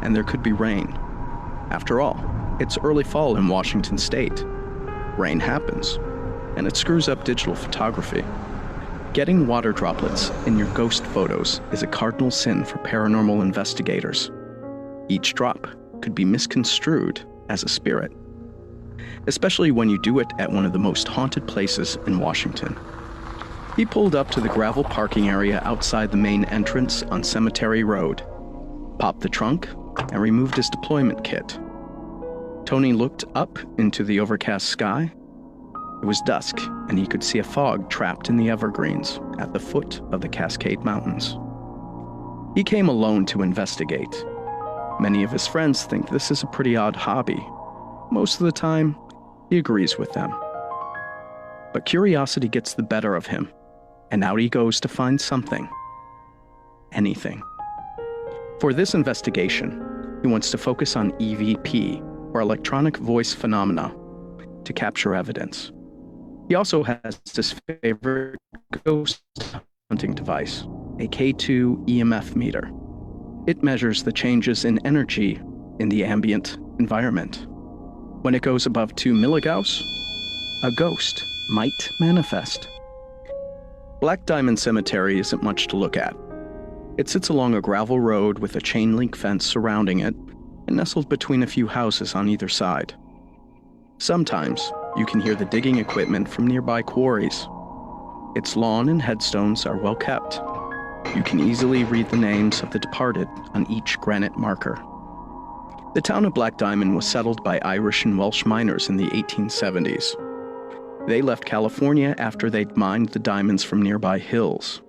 and there could be rain. After all, it's early fall in Washington State. Rain happens, and it screws up digital photography. Getting water droplets in your ghost photos is a cardinal sin for paranormal investigators. Each drop could be misconstrued as a spirit, especially when you do it at one of the most haunted places in Washington. He pulled up to the gravel parking area outside the main entrance on Cemetery Road, popped the trunk, and removed his deployment kit. Tony looked up into the overcast sky. It was dusk, and he could see a fog trapped in the evergreens at the foot of the Cascade Mountains. He came alone to investigate. Many of his friends think this is a pretty odd hobby. Most of the time, he agrees with them. But curiosity gets the better of him, and out he goes to find something. Anything. For this investigation, he wants to focus on EVP, or electronic voice phenomena, to capture evidence. He also has his favorite ghost hunting device, a K2 EMF meter. It measures the changes in energy in the ambient environment. When it goes above 2 milligauss, a ghost might manifest. Black Diamond Cemetery isn't much to look at. It sits along a gravel road with a chain-link fence surrounding it and nestled between a few houses on either side. Sometimes you can hear the digging equipment from nearby quarries. Its lawn and headstones are well kept. You can easily read the names of the departed on each granite marker. The town of Black Diamond was settled by Irish and Welsh miners in the 1870s. They left California after they'd mined the diamonds from nearby hills.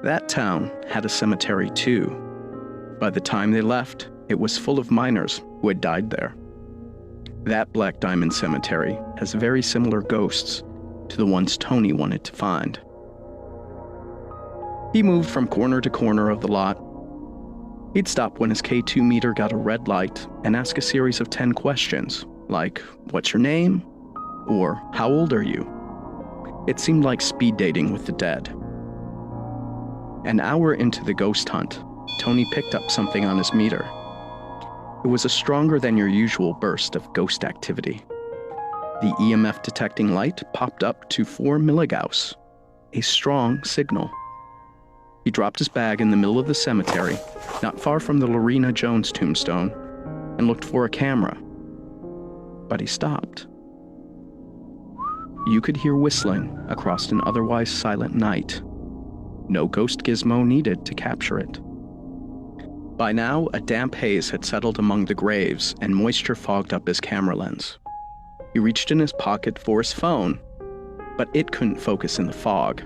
That town had a cemetery too. By the time they left, it was full of miners who had died there. That Black Diamond Cemetery has very similar ghosts to the ones Tony wanted to find. He moved from corner to corner of the lot. He'd stop when his K2 meter got a red light and ask a series of 10 questions, like, "What's your name?" or "How old are you?" It seemed like speed dating with the dead. An hour into the ghost hunt, Tony picked up something on his meter. It was a stronger than your usual burst of ghost activity. The EMF detecting light popped up to 4 milligauss, a strong signal. He dropped his bag in the middle of the cemetery, not far from the Lorena Jones tombstone, and looked for a camera, but he stopped. You could hear whistling across an otherwise silent night. No ghost gizmo needed to capture it. By now, a damp haze had settled among the graves and moisture fogged up his camera lens. He reached in his pocket for his phone, but it couldn't focus in the fog.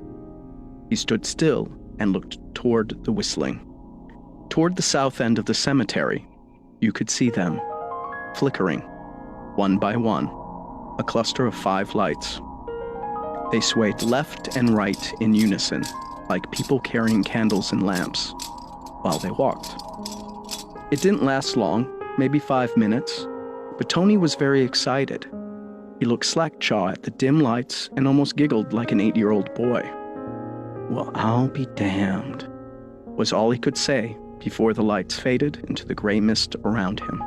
He stood still and looked toward the whistling. Toward the south end of the cemetery, you could see them, flickering, one by one, a cluster of 5 lights. They swayed left and right in unison, like people carrying candles and lamps, while they walked. It didn't last long, maybe 5 minutes, but Tony was very excited. He looked slack-jawed at the dim lights and almost giggled like an 8-year-old boy. "Well, I'll be damned," was all he could say before the lights faded into the gray mist around him.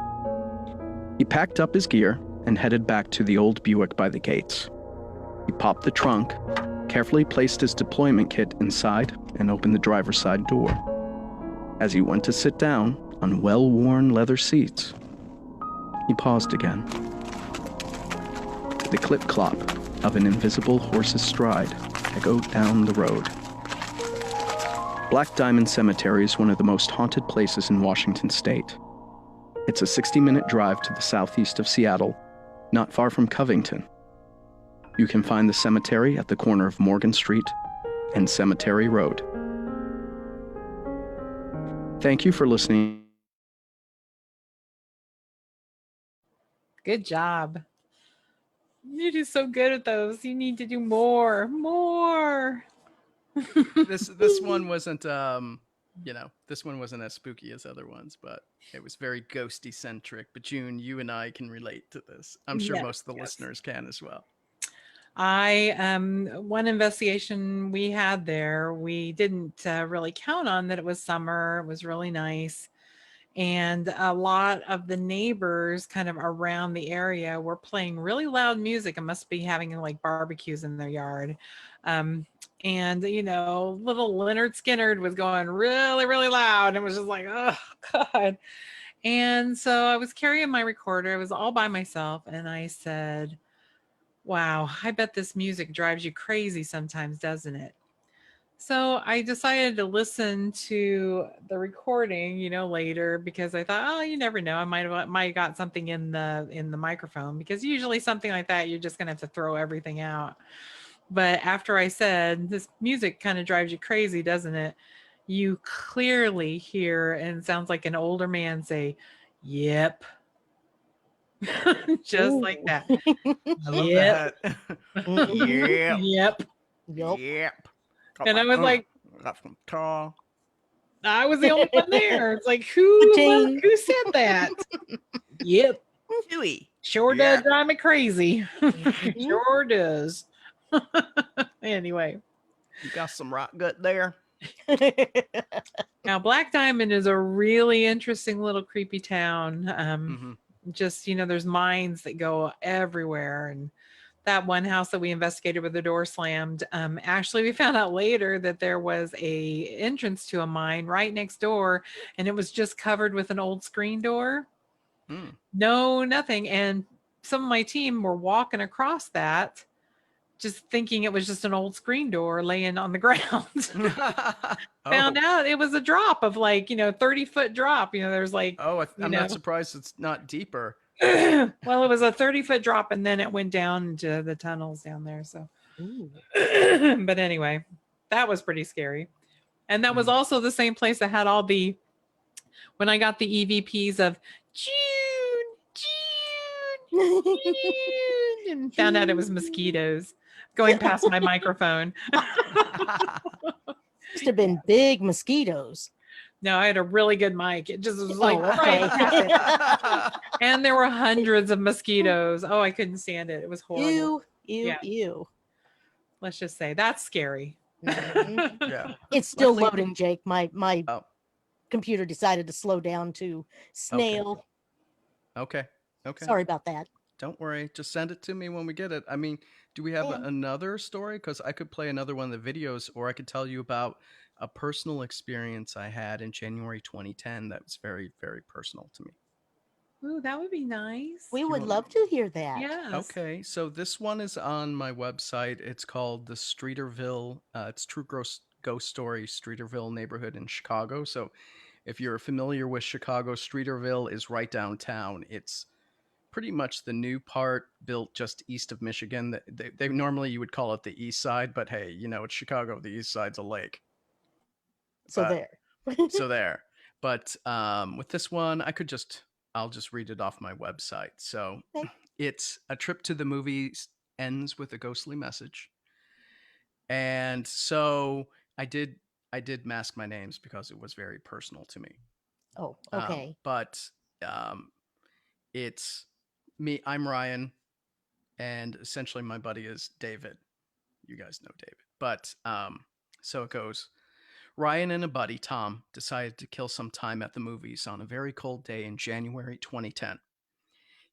He packed up his gear and headed back to the old Buick by the gates. He popped the trunk, carefully placed his deployment kit inside, and opened the driver's side door. As he went to sit down on well-worn leather seats, he paused again. The clip-clop of an invisible horse's stride echoed down the road. Black Diamond Cemetery is one of the most haunted places in Washington state. It's a 60-minute drive to the southeast of Seattle, not far from Covington. You can find the cemetery at the corner of Morgan Street and Cemetery Road. Thank you for listening. Good job. You do so good at those. You need to do more. This one wasn't this one wasn't as spooky as other ones, but it was very ghosty centric. But June, you and I can relate to this. I'm sure Yes, most of the yes. listeners can as well. One investigation we had there, we didn't really count on that it was summer. It was really nice. And a lot of the neighbors kind of around the area were playing really loud music and must be having like barbecues in their yard. And, little Leonard Skinner was going really, really loud. It was just like, oh, God. And so I was carrying my recorder. I was all by myself. And I said, wow, I bet this music drives you crazy sometimes, doesn't it? So I decided to listen to the recording, later, because I thought, oh, you never know. I might have got something in the microphone, because usually something like that, you're just going to have to throw everything out. But after I said, this music kind of drives you crazy, doesn't it? You clearly hear, and it sounds like an older man say, yep. Just Ooh. like that. I love Yep. that. Mhm. Yep. Yep. And I was like, that's from tall. I was the only one there. It's like, who Cha-ching. said that? Yep. Huey. Sure Yeah. does drive me crazy. Mhm. Sure does. Anyway, You got some rock gut there. now Black Diamond is a really interesting little creepy town. Mhm. Just, there's mines that go everywhere. And that one house that we investigated with the door slammed, actually we found out later that there was a entrance to a mine right next door, and it was just covered with an old screen door. Mm. No, nothing. And some of my team were walking across that, just thinking it was just an old screen door laying on the ground. Found out it was a drop of 30-foot drop. There's like, I'm not surprised it's not deeper. well, it was a 30-foot drop, and then it went down into the tunnels down there. So, Ooh. but anyway, that was pretty scary. And that was Mhm. also the same place that had all when I got the EVPs of June, and found out it was mosquitoes going past my microphone. Must have been big mosquitoes. No, I had a really good mic. It just was like, Oh, okay. right past it. And there were hundreds of mosquitoes. Oh, I couldn't stand it. It was horrible. Yeah. Ew. Let's just say that's scary. Mhm. Yeah. It's still Luckily- loading, Jake. My Oh. computer decided to slow down to snail. Okay. Sorry about that. Don't worry. Just send it to me when we get it. I mean, do we have Yeah. another story? Because I could play another one of the videos, or I could tell you about a personal experience I had in January 2010 that was very, very personal to me. Ooh, that would be nice. We would want- love to hear that. Yes. Okay, so this one is on my website. It's called the Streeterville. It's True Ghost Story, Streeterville neighborhood in Chicago. So, if you're familiar with Chicago, Streeterville is right downtown. It's pretty much the new part built just east of Michigan. They normally you would call it the East Side, but hey, it's Chicago. The East Side's a lake. So But- there. So there. But with this one, I'll just read it off my website. So Okay. it's a trip to the movies ends with a ghostly message. And so I did mask my names because it was very personal to me. Oh, okay. But it's me. I'm Ryan, and essentially my buddy is David. You guys know David. But so it goes. Ryan and a buddy, Tom, decided to kill some time at the movies on a very cold day in January 2010.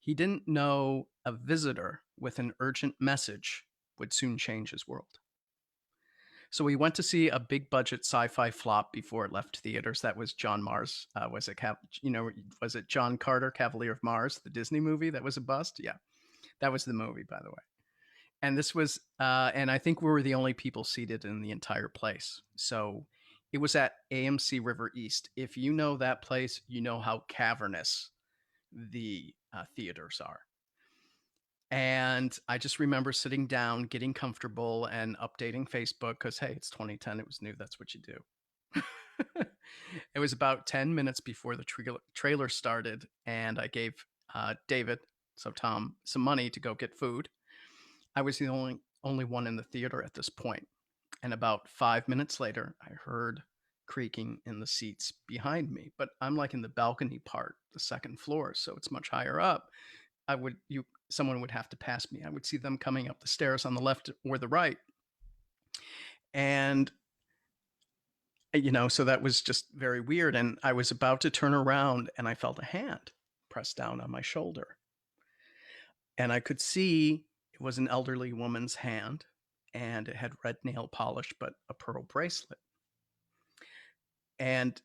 He didn't know a visitor with an urgent message would soon change his world. So we went to see a big budget sci-fi flop before it left theaters. That was John Mars. Was it John Carter, Cavalier of Mars, the Disney movie that was a bust? Yeah, that was the movie, by the way. And this was, and I think we were the only people seated in the entire place. So it was at AMC River East. If you know that place, you know how cavernous the theaters are. And I just remember sitting down, getting comfortable, and updating Facebook because, hey, it's 2010. It was new. That's what you do. It was about 10 minutes before the trailer started, and I gave David, so Tom, some money to go get food. I was the only one in the theater at this point. And about 5 minutes later, I heard creaking in the seats behind me. But I'm like in the balcony part, the second floor, so it's much higher up. Someone would have to pass me. I would see them coming up the stairs on the left or the right. And, so that was just very weird. And I was about to turn around and I felt a hand pressed down on my shoulder. And I could see it was an elderly woman's hand, and it had red nail polish, but a pearl bracelet. And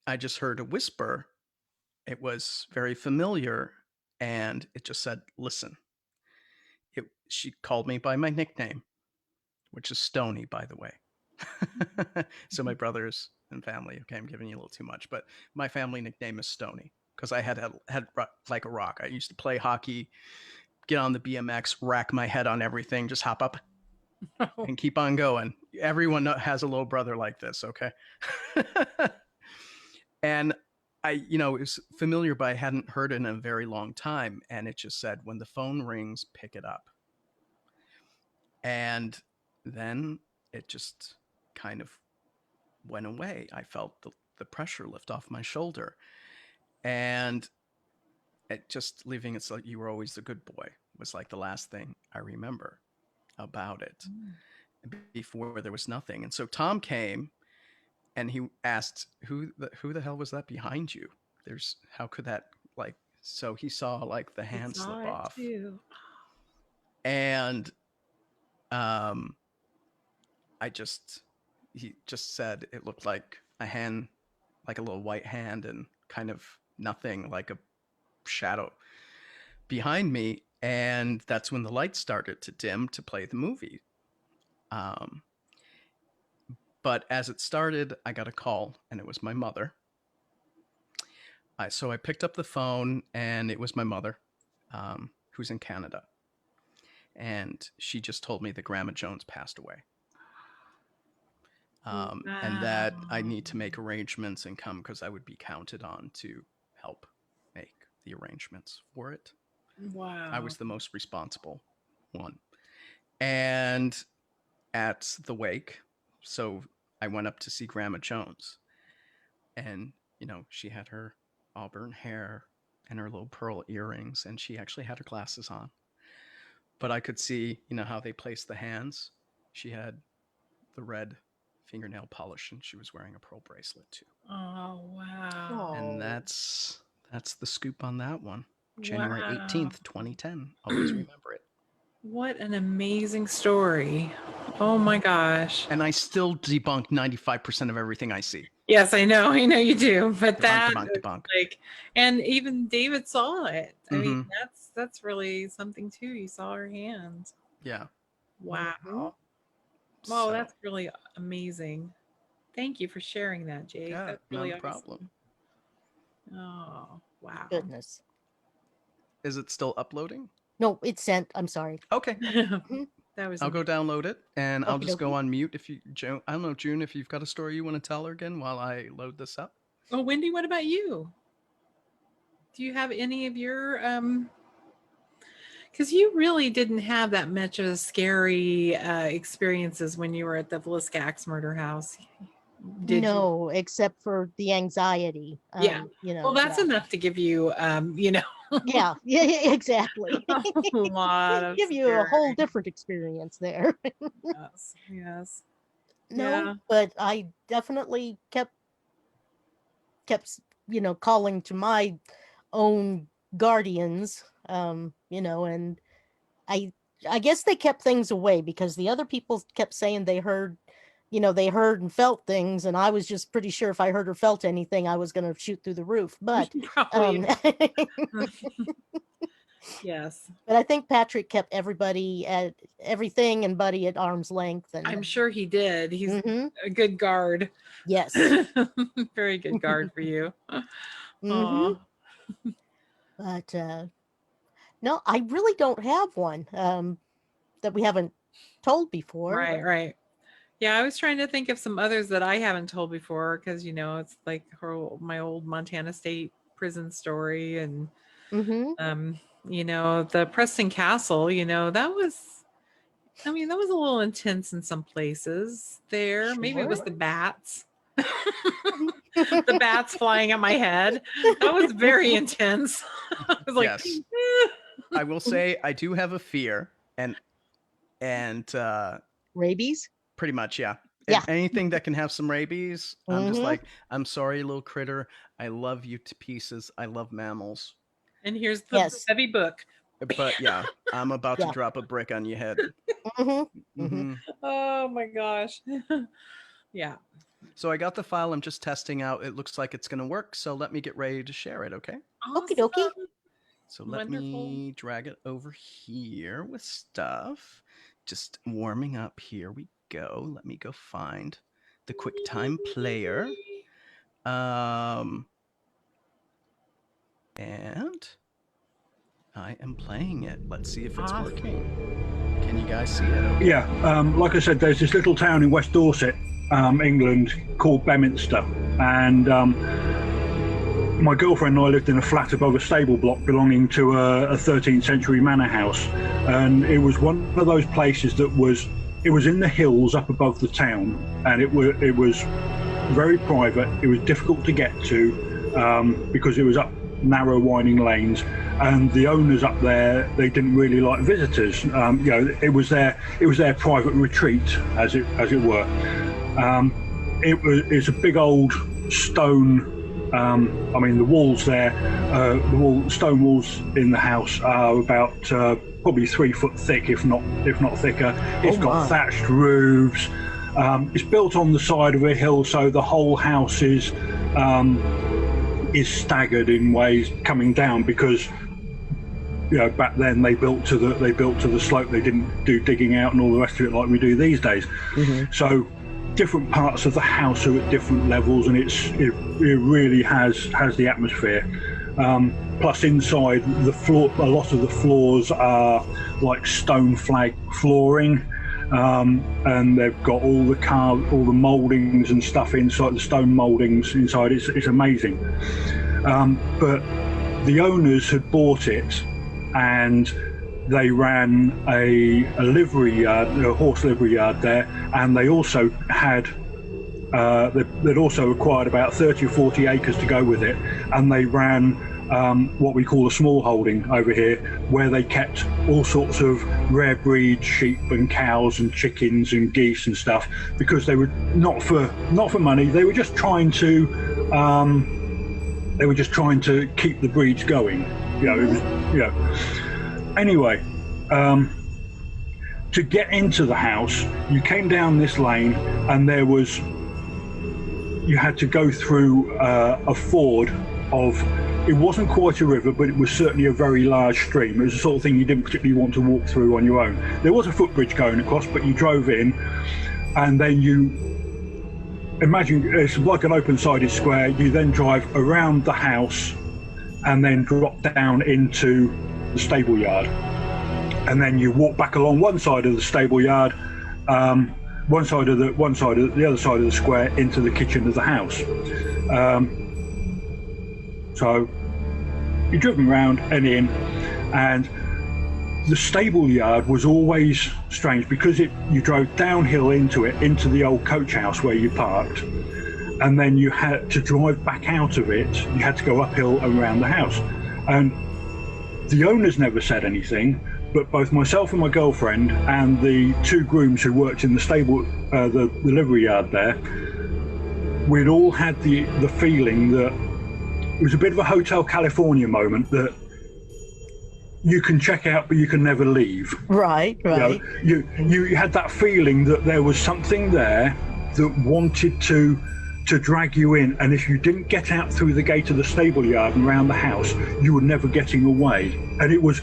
I just heard a whisper. It was very familiar, and it just said, "Listen." She called me by my nickname, which is Stony, by the way. So my brothers and family, okay, I'm giving you a little too much, but my family nickname is Stony because I had like a rock. I used to play hockey, get on the BMX, rack my head on everything, just hop up and keep on going. Everyone has a little brother like this, okay? And it was familiar, but I hadn't heard it in a very long time. And it just said, when the phone rings, pick it up. And then it just kind of went away. I felt the pressure lift off my shoulder. And it just leaving, it's like, you were always the good boy was like the last thing I remember about it. Before there was nothing. And so Tom came and he asked, who the hell was that behind you? How could that, like, so he saw like the hand slip off. Too. And he just said it looked like a hand, like a little white hand, and kind of nothing, like a shadow behind me. And that's when the lights started to dim to play the movie. But as it started, I got a call, and it was my mother. So I picked up the phone, and it was my mother, who's in Canada. And she just told me that Grandma Jones passed away. And that I need to make arrangements and come because I would be counted on to help make the arrangements for it. Wow. I was the most responsible one. And at the wake, so I went up to see Grandma Jones. And, she had her auburn hair and her little pearl earrings, and she actually had her glasses on. But I could see, how they placed the hands. She had the red fingernail polish, and she was wearing a pearl bracelet too. Oh, wow. And that's the scoop on that one. January 18th, 2010. Always remember it. What an amazing story. Oh my gosh. And I still debunk 95% of everything I see. Yes, I know you do. But that Debunk, is debunk. like, and even David saw it. I mean, Mhm. that's really something too. You saw her hand. Yeah. Wow. Mhm. Well, So, that's really amazing. Thank you for sharing that, Jake. yeah, That's not really a awesome. problem. Oh, wow. Goodness. Is it still uploading? No, it's sent. I'm sorry. Okay. That was I'll go download it, and I'll Okie just go dokie. on mute. If you, Joan, I don't know, June, if you've got a story you want to tell her again while I load this up. Well, Wendy, what about you? Do you have any of your because you really didn't have that much of scary experiences when you were at the Vliskax murder house, did you? No, except for the anxiety. Yeah. Well, that's yeah. enough to give you Yeah, yeah, exactly. a lot of Give you a whole scary. different experience there. Yes, yes. No, Yeah. but I definitely kept, calling to my own guardians, and I I guess they kept things away because the other people kept saying they heard and felt things, and I was just pretty sure if I heard or felt anything, I was going to shoot through the roof. But Probably. but Yes. I think Patrick kept everything and Buddy at arm's length, I'm and sure he did. He's Mhm. a good guard. Yes. Very good guard for you. Mhm. Aw. But no, I really don't have one that we haven't told before. Right, right. Yeah, I was trying to think of some others that I haven't told before because it's like my old Montana State prison story and Mhm. the Preston Castle, that was that was a little intense in some places there. Maybe it was Sure. the bats. The bats flying at my head. That was very intense. I was like, Yes. I will say I do have a fear, and Rabies? pretty much, yeah. Yeah. Anything that can have some rabies, I'm just Mhm. like, I'm sorry, little critter. I love you to pieces. I love mammals. and here's the Yes. heavy book. But yeah, I'm about to Yeah. drop a brick on your head. Mhm. hmm Oh my gosh. Yeah. So I got the file. I'm just testing out. It looks like it's going to work. So let me get ready to share it, okay? Okie dokie. Awesome. So let Wonderful. me drag it over here with stuff. Just warming up. Here we go. Let me go find the QuickTime player. And I am playing it. Let's see if it's Awesome. working. Can you guys see it? Okay. Yeah, like I said, there's this little town in West Dorset, England, called Beminster, and my girlfriend and I lived in a flat above a stable block belonging to a 13th century manor house, and it was one of those places that was in the hills up above the town, and it was very private. It was difficult to get to because it was up narrow winding lanes, and the owners up there, they didn't really like visitors. It was their private retreat, as it were. It's a big old stone. The walls there, stone walls in the house are about probably 3 foot thick, if not thicker. It's got thatched roofs. It's built on the side of a hill, so the whole house is staggered in ways coming down because back then they built to the slope. They didn't do digging out and all the rest of it like we do these days. Mm-hmm. So different parts of the house are at different levels, and it really has the atmosphere. Plus inside the floor, a lot of the floors are like stone flag flooring. And they've got all the mouldings and stuff inside, the stone mouldings inside. It's amazing. But the owners had bought it, and they ran a livery yard, a horse livery yard there, and they also had they'd also acquired about 30 or 40 acres to go with it, and they ran what we call a small holding over here, where they kept all sorts of rare breed sheep and cows and chickens and geese and stuff, because they were not for money. They were just trying to keep the breeds going. Anyway, to get into the house, you came down this lane, and there was you had to go through a ford of, it wasn't quite a river, but it was certainly a very large stream. It was the sort of thing you didn't particularly want to walk through on your own. There was a footbridge going across, but you drove in, and then you imagine it's like an open-sided square. You then drive around the house and then drop down into the stable yard, and then you walk back along one side of the stable yard, the other side of the square into the kitchen of the house. So you're driven around and in, and the stable yard was always strange because you drove downhill into the old coach house where you parked, and then you had to drive back out of it. You had to go uphill around the house, and the owners never said anything, but both myself and my girlfriend and the two grooms who worked in the stable, the livery yard there, we'd all had the feeling that it was a bit of a Hotel California moment, that you can check out but you can never leave. Right. You had that feeling that there was something there that wanted to drag you in, and if you didn't get out through the gate of the stable yard and around the house, you were never getting away. And it was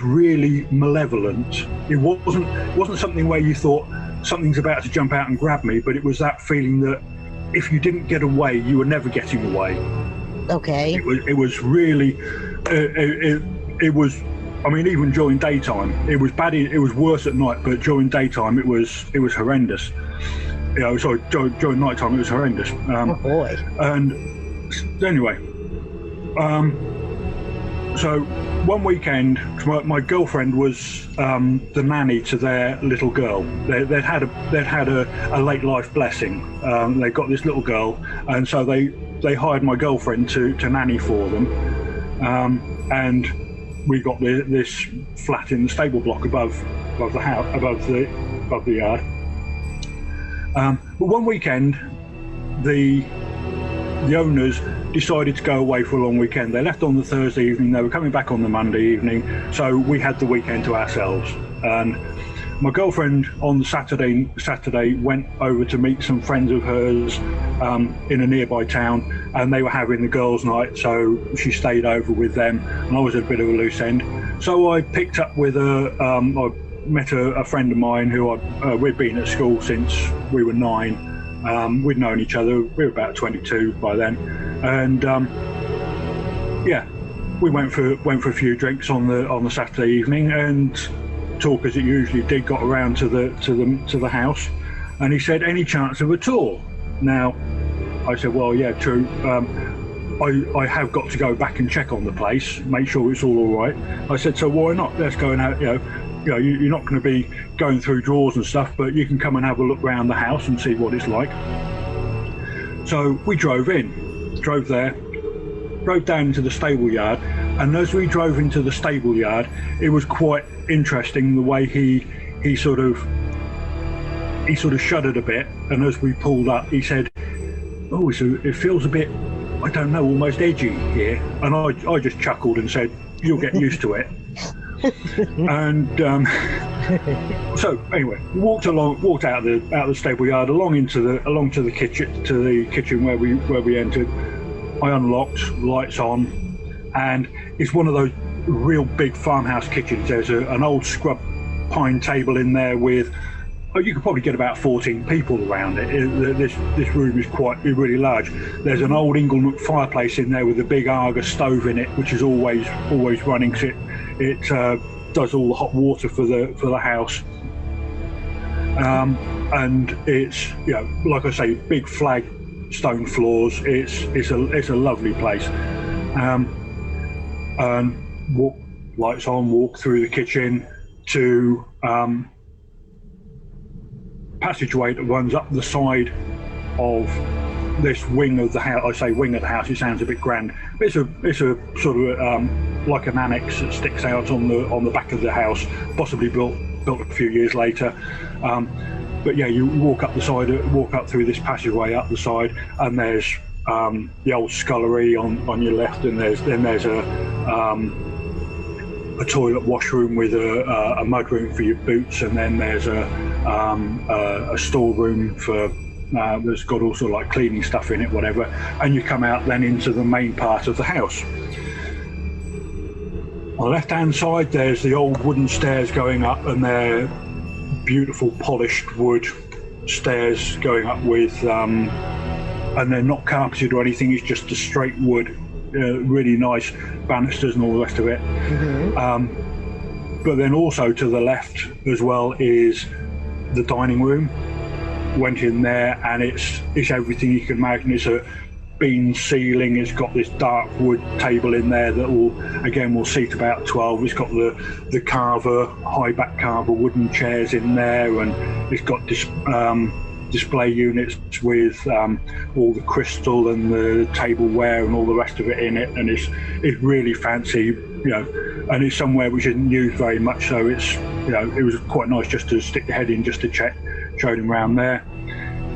really malevolent. It wasn't something where you thought something's about to jump out and grab me, but it was that feeling that if you didn't get away, you were never getting away. Okay. It was really, it was, I mean, even during daytime, it was bad. It was worse at night, but during daytime, it was horrendous. Sorry, during night time, it was horrendous. Oh boy. And anyway, so one weekend, my girlfriend was the nanny to their little girl. They'd had a late life blessing. They got this little girl, and so they hired my girlfriend to nanny for them. And we got this flat in the stable block above the house, above the yard. But one weekend, the owners decided to go away for a long weekend. They left on the Thursday evening. They were coming back on the Monday evening, so we had the weekend to ourselves. And my girlfriend on the Saturday went over to meet some friends of hers in a nearby town, and they were having the girls' night, so she stayed over with them, and I was at a bit of a loose end. So I picked up with her. I met a friend of mine who we'd been at school since we were 9. We'd known each other. We were about 22 by then, and we went for a few drinks on the Saturday evening, and talk as it usually did got around to the house, and he said, "Any chance of a tour?" Now, I said, "Well, yeah, true. I have got to go back and check on the place, make sure it's all right." I said, "So why not? Let's go and have, you're not going to be going through drawers and stuff, but you can come and have a look around the house and see what it's like." So we drove there, drove down into the stable yard, and as we drove into the stable yard, it was quite interesting the way he sort of shuddered a bit, and as we pulled up, he said, "Oh, so it feels a bit, I don't know, almost edgy here." And I just chuckled and said, "You'll get used to it." And so anyway, walked out of the stable yard along to the kitchen where we entered. I unlocked, lights on, and it's one of those real big farmhouse kitchens. There's an old scrub pine table in there with, you could probably get about 14 people around it. This room is really large. There's an old Inglenook fireplace in there with a big Argus stove in it, which is always running. Cause it does all the hot water for the house. And it's, like I say, big flag stone floors. It's a lovely place. And lights on, walk through the kitchen to passageway that runs up the side of this wing of the house. I say wing of the house, it sounds a bit grand, but it's a sort of like an annex that sticks out on the back of the house, possibly built a few years later. But yeah, you walk up through this passageway up the side, and there's the old scullery on your left, and there's a toilet washroom with a mudroom for your boots, and then there's a storeroom for that's got all sort of like cleaning stuff in it, whatever, and you come out then into the main part of the house. On the left-hand side, there's the old wooden stairs going up, and they're beautiful polished wood stairs going up with, and they're not carpeted or anything, it's just a straight wood, really nice banisters and all the rest of it. But then also to the left as well is the dining room. Went in there, and it's everything you can imagine. It's a beam ceiling. It's got this dark wood table in there that will seat about 12. It's got the carver, high back carver wooden chairs in there, and it's got display units with all the crystal and the tableware and all the rest of it in it, and it's really fancy, you know, and it's somewhere which isn't used very much, so it's, you know, it was quite nice just to stick your head in just to check. Showed him around there.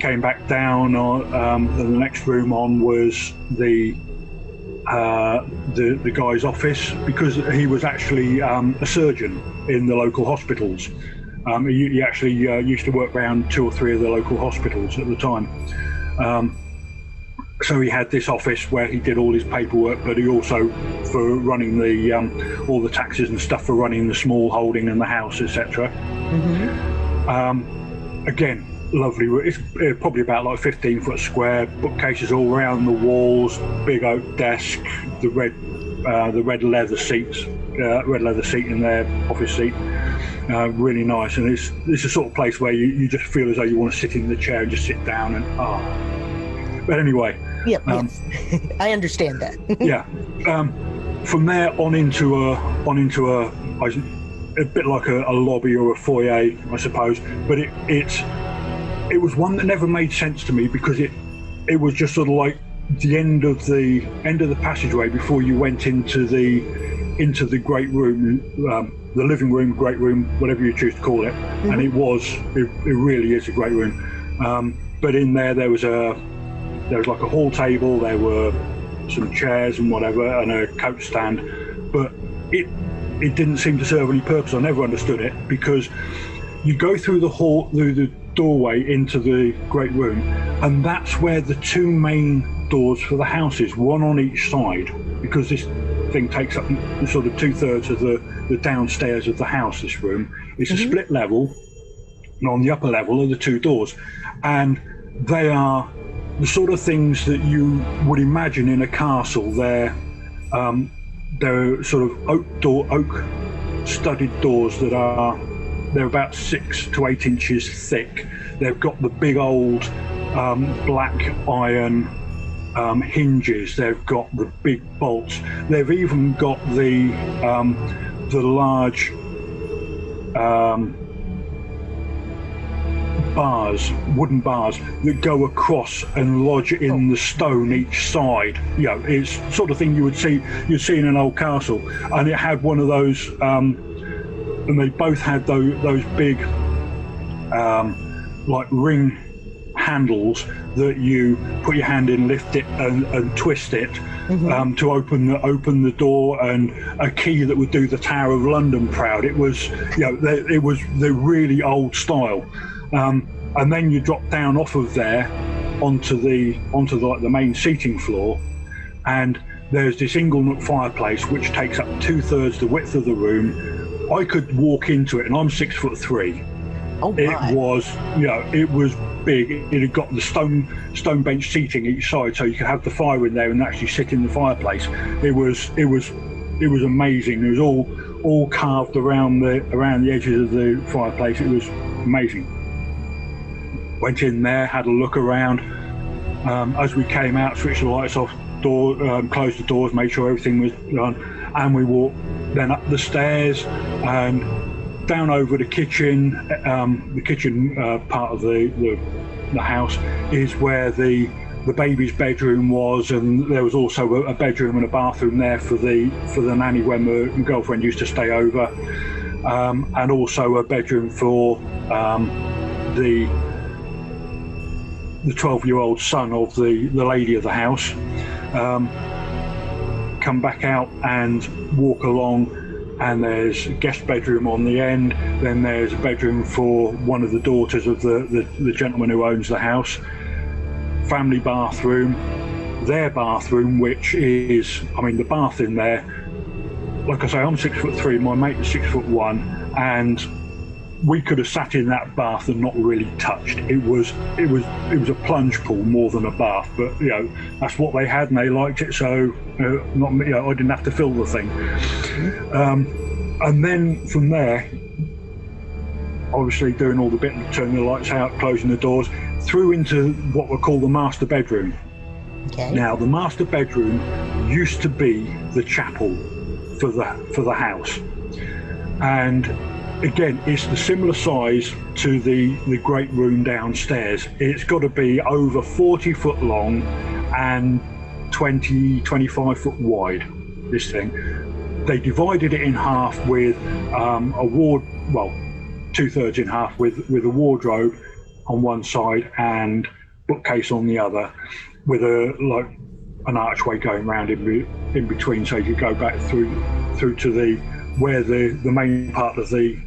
Came back down. And the next room on was the guy's office, because he was actually a surgeon in the local hospitals. He actually used to work around 2 or 3 of the local hospitals at the time. So he had this office where he did all his paperwork, but he also, for running the all the taxes and stuff, for running the small holding and the house, etc. Again, lovely. It's probably about like 15-foot square, bookcases all around the walls, big oak desk, the red leather seats, red leather seat in their office seat. Really nice, and it's a sort of place where you just feel as though you want to sit in the chair and just sit down and But anyway. Yes. I understand that. Yeah. From there on into a bit like a lobby or a foyer, I suppose, but it was one that never made sense to me, because it was just sort of like the end of the passageway before you went into the great room, the living room, great room, whatever you choose to call it. And it really is a great room. But in there was like a hall table, there were some chairs and whatever, and a coat stand, but it didn't seem to serve any purpose. I never understood it, because you go through the doorway into the great room, and that's where the 2 main doors for the house is, one on each side, because this thing takes up sort of 2/3 of the downstairs of the house, this room. It's a split level, and on the upper level are the 2 doors, and they are the sort of things that you would imagine in a castle. They're sort of oak studded doors that they're about 6 to 8 inches thick. They've got the big old black iron hinges. They've got the big bolts. They've even got the large wooden bars that go across and lodge in the stone each side. You know, it's sort of thing you'd see in an old castle. And it had one of those, and they both had those big like ring handles that you put your hand in, lift it and twist it to open the door, and a key that would do the Tower of London proud. It was, you know, it was the really old style. And then you drop down off of there onto the main seating floor, and there's this inglenook fireplace which takes up 2/3 the width of the room. I could walk into it, and I'm 6'3". Oh my. It was, you know, it was big. It had got the stone bench seating each side, so you could have the fire in there and actually sit in the fireplace. It was amazing. It was all carved around the edges of the fireplace. It was amazing. Went in there, had a look around. As we came out, switched the lights off, closed the doors, made sure everything was done, and we walked then up the stairs and down over the kitchen. The kitchen part of the house is where the baby's bedroom was, and there was also a bedroom and a bathroom there for the nanny when my girlfriend used to stay over, and also a bedroom for the 12-year-old son of the lady of the house. Come back out and walk along, and there's a guest bedroom on the end. Then there's a bedroom for one of the daughters of the gentleman who owns the house. family bathroom, their bathroom, which is, I mean, the bath in there, like I say, I'm 6'3", my mate is 6'1", and we could have sat in that bath and not really touched. It was a plunge pool more than a bath, but you know, that's what they had and they liked it, so not me, you know, I didn't have to fill the thing. And then from there, obviously doing all the bit, turning the lights out, closing the doors, through into what we call the master bedroom. Okay. Now, the master bedroom used to be the chapel for the house, and again, it's the similar size to the great room downstairs. It's got to be over 40 foot long and 25 foot wide, this thing. They divided it in half with a ward, well, 2/3 in half with a wardrobe on one side and bookcase on the other, with an archway going round in between, so you go back through to the main part of the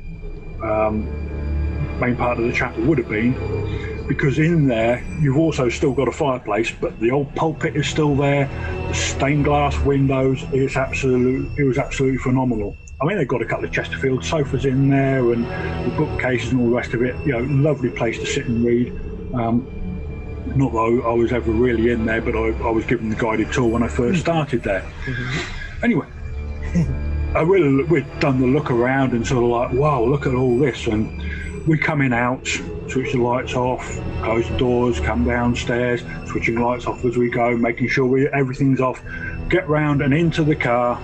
chapel would have been, because in there you've also still got a fireplace, but the old pulpit is still there, the stained glass windows. It was absolutely phenomenal. I mean, they've got a couple of Chesterfield sofas in there and the bookcases and all the rest of it. You know, lovely place to sit and read. Not that I was ever really in there, but I was given the guided tour when I first started there. Anyway, we'd done the look around and sort of like, wow, look at all this. And we come in out, switch the lights off, close the doors, come downstairs, switching lights off as we go, making sure everything's off, get round and into the car,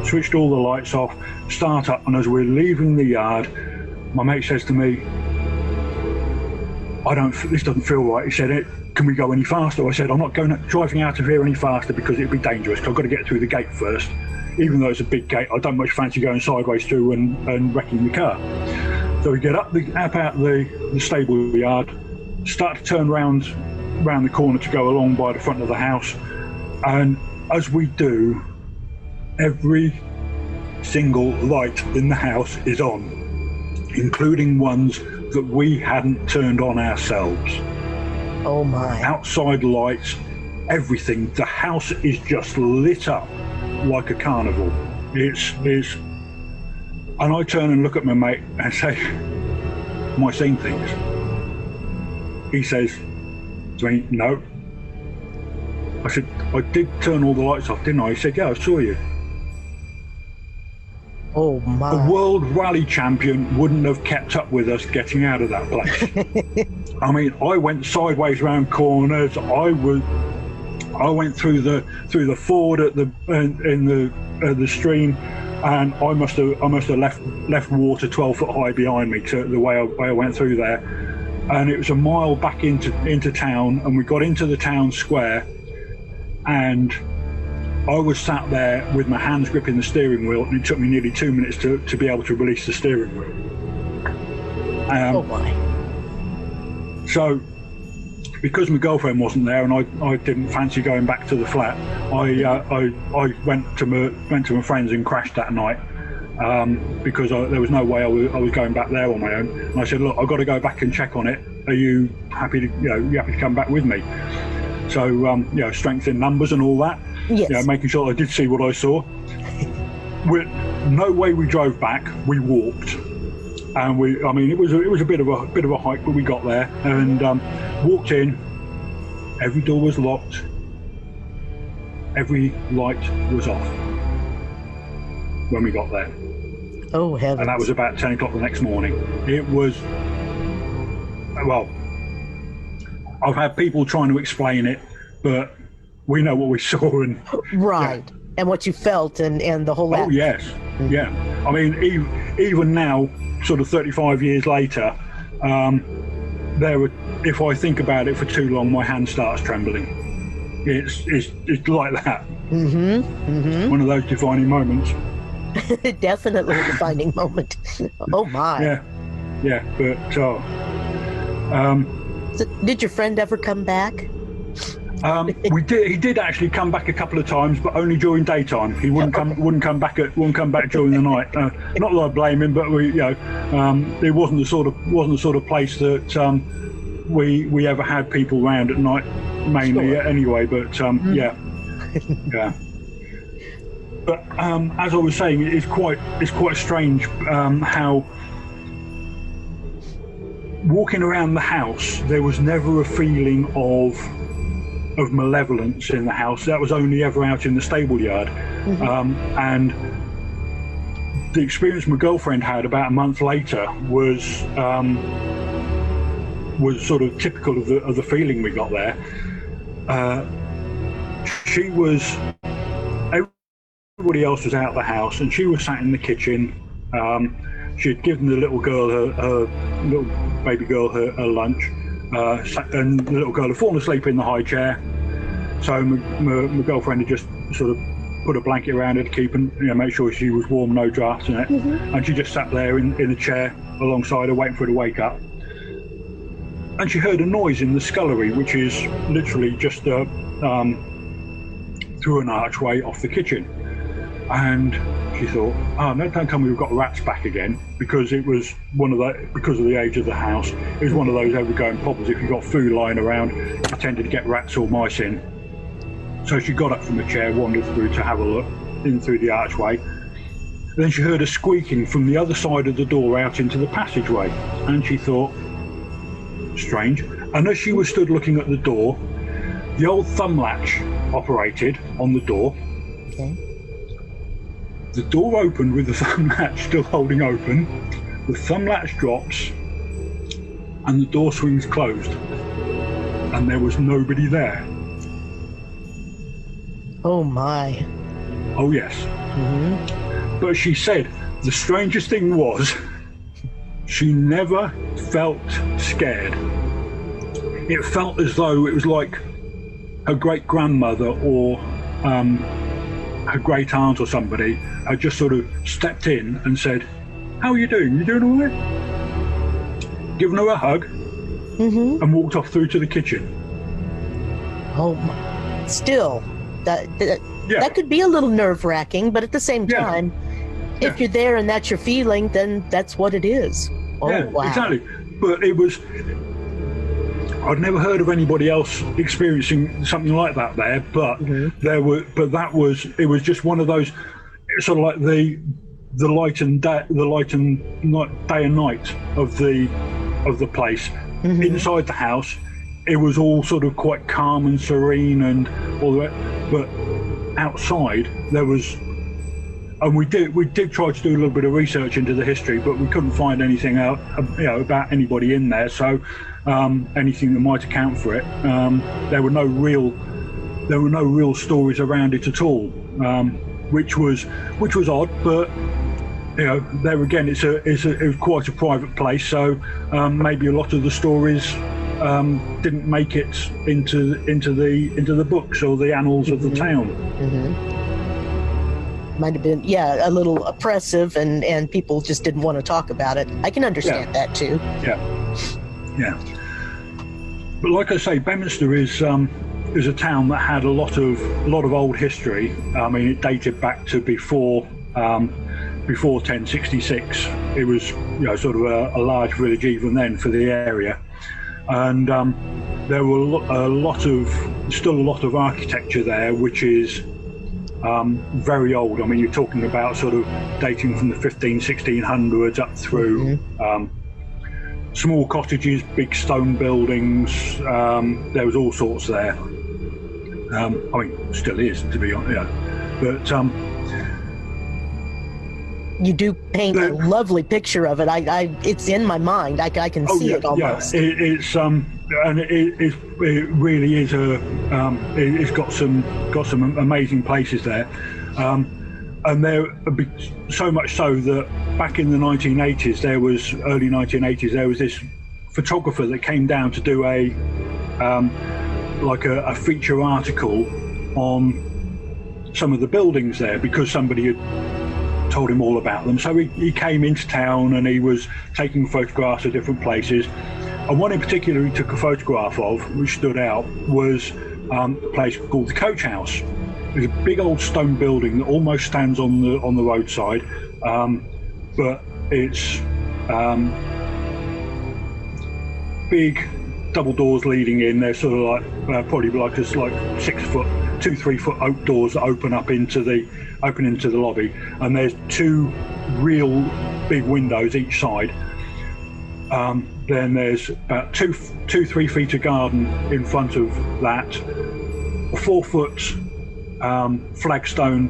switched all the lights off, start up, and as we're leaving the yard, my mate says to me, this doesn't feel right. He said, can we go any faster? I said, I'm not driving out of here any faster because it'd be dangerous, because I've got to get through the gate first. Even though it's a big gate, I don't much fancy going sideways through and wrecking the car. So we get up out the stable yard, start to turn round the corner to go along by the front of the house, and as we do, every single light in the house is on, including ones that we hadn't turned on ourselves. Oh my. Outside lights, everything. The house is just lit up like a carnival. It's and I turn and look at my mate and say, am I seeing things? He says to me, no. I said, I did turn all the lights off, didn't I? He said, yeah, I saw you. Oh my. The world rally champion wouldn't have kept up with us getting out of that place. I mean, I went sideways around corners. I went through the ford in the stream, and I must have left water 12 foot high behind me to the way I went through there. And it was a mile back into town, and we got into the town square, and I was sat there with my hands gripping the steering wheel, and it took me nearly 2 minutes to be able to release the steering wheel. Oh my. So, because my girlfriend wasn't there and I didn't fancy going back to the flat, I went to my friends and crashed that night, because there was no way I was going back there on my own. And I said, look, I've got to go back and check on it. Are you happy to come back with me? So strength in numbers and all that. Yes. Making sure I did see what I saw. No way we drove back. We walked. And it was a bit of a hike, but we got there and walked in. Every door was locked. Every light was off when we got there. Oh heavens! And that was about 10 o'clock the next morning. It was, well, I've had people trying to explain it, but we know what we saw and right, yeah. And what you felt and the whole. Oh yes, yeah. I mean, even now, sort of 35 years later, if I think about it for too long, my hand starts trembling. It's like that. One of those defining moments. Definitely a defining moment. Oh my. Yeah. But so did your friend ever come back? He did actually come back a couple of times, but only during daytime. He wouldn't come back during the night. Not that I blame him, but it wasn't the sort of place that we ever had people round at night. mainly Sure. anyway. But yeah, yeah. But as I was saying, it's quite strange how walking around the house, there was never a feeling of malevolence in the house. That was only ever out in the stable yard. And the experience my girlfriend had about a month later was sort of typical of the feeling we got there. She was, everybody else was out of the house, and she was sat in the kitchen. She had given the little girl, her little baby girl, her lunch, and the little girl had fallen asleep in the high chair. So my girlfriend had just sort of put a blanket around her to keep and make sure she was warm, no drafts in it. And she just sat there in a chair alongside her, waiting for her to wake up. And she heard a noise in the scullery, which is literally just through an archway off the kitchen. And she thought, oh no, don't tell me we've got rats back again, because it was because of the age of the house, it was one of those ever-going problems. If you got food lying around, you tended to get rats or mice in. So she got up from the chair, wandered through to have a look in through the archway. Then she heard a squeaking from the other side of the door out into the passageway, and she thought, strange. And as she was stood looking at the door, the old thumb latch operated on the door. Okay. The door opened with the thumb latch still holding open. The thumb latch drops, and the door swings closed, and there was nobody there. Oh my. Oh yes. But she said the strangest thing was she never felt scared. It felt as though it was like her great grandmother or her great aunt or somebody had just sort of stepped in and said, "How are you doing? You doing all right?" Given her a hug and walked off through to the kitchen. Oh my. Still, that could be a little nerve-wracking, but at the same time, if you're there and that's your feeling, then that's what it is. Oh, yeah, wow. exactly. But it was, I'd never heard of anybody else experiencing something like that there, but it was just one of those, sort of like the light and day and night of the place. Inside the house, it was all sort of quite calm and serene and all that, but outside there was, and we did try to do a little bit of research into the history, but we couldn't find anything out, about anybody in there. So anything that might account for it, there were no real stories around it at all, which was odd. But there again, it was quite a private place, so maybe a lot of the stories didn't make it into the books or the annals of the town. Might have been, a little oppressive, and people just didn't want to talk about it. I can understand that too. Yeah. But like I say, Bedminster is a town that had a lot of old history. I mean, it dated back to before 1066. It was sort of a large village even then for the area. And there were still a lot of architecture there, which is very old. I mean, you're talking about sort of dating from the 1600s up through small cottages, big stone buildings. There was all sorts there. I mean, still is, to be honest. But you do paint a lovely picture of it. It's in my mind. I can see it almost. Yeah, it's and it really is it's got some amazing places there, and there so much so that back in the early 1980s, there was this photographer that came down to do a feature article on some of the buildings there, because somebody had told him all about them. So he came into town and he was taking photographs of different places, and one in particular he took a photograph of, which stood out, was a place called the Coach House. It's a big old stone building that almost stands on the roadside, but it's big, double doors leading in. They're sort of like probably like just like 6 foot, 2-3 foot oak doors that open into the lobby, and there's 2 real big windows each side. Then there's about 2-3 feet of garden in front of that, a 4 foot flagstone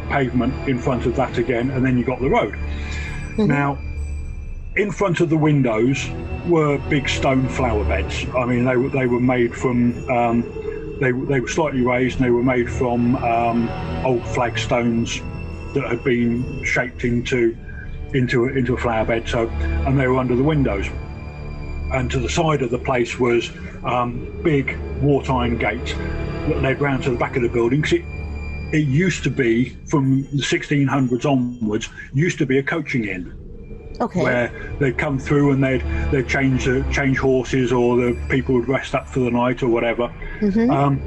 pavement in front of that again, and then you got the road. Now, in front of the windows were big stone flower beds. I mean, they were made from they were slightly raised, and they were made from old flagstones that had been shaped into a flower bed. So, and they were under the windows. And to the side of the place was big wrought-iron gate that led round to the back of the building. 'Cause it used to be, from the 1600s onwards, used to be a coaching inn. Okay. Where they'd come through and they'd change horses, or the people would rest up for the night or whatever. And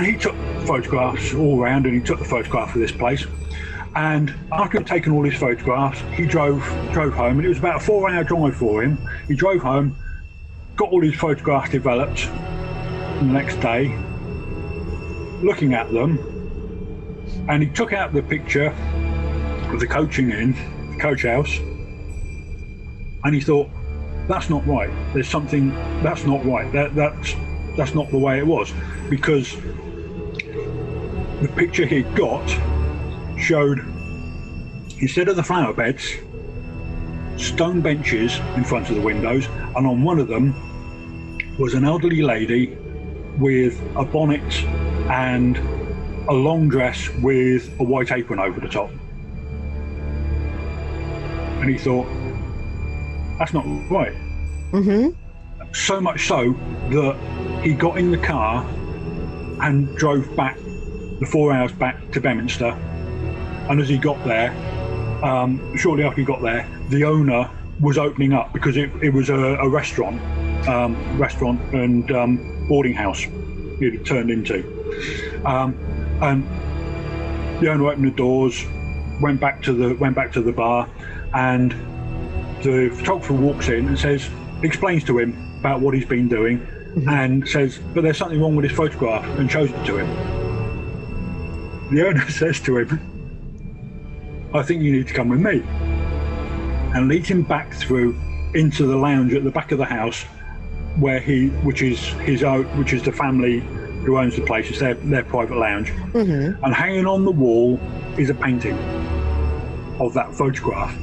he took photographs all around, and he took the photograph of this place. And after he'd taken all his photographs, he drove home, and it was about a 4-hour drive for him. He drove home, got all his photographs developed, and the next day, looking at them, and he took out the picture of the coaching inn, the coach house, and he thought, that's not right. There's something that's not right. That's not the way it was, because the picture he got showed, instead of the flower beds, stone benches in front of the windows, and on one of them was an elderly lady with a bonnet and a long dress with a white apron over the top. And he thought, that's not right. So much so that he got in the car and drove back the 4 hours back to Bedminster. And as he got there, shortly after he got there, the owner was opening up, because it was a restaurant and boarding house it had turned into. And the owner opened the doors, went back to the bar, and the photographer walks in and explains to him about what he's been doing, and says, but there's something wrong with his photograph, and shows it to him. The owner says to him, I think you need to come with me, and leads him back through into the lounge at the back of the house, which is the family who owns the place. It's their private lounge. And hanging on the wall is a painting of that photograph.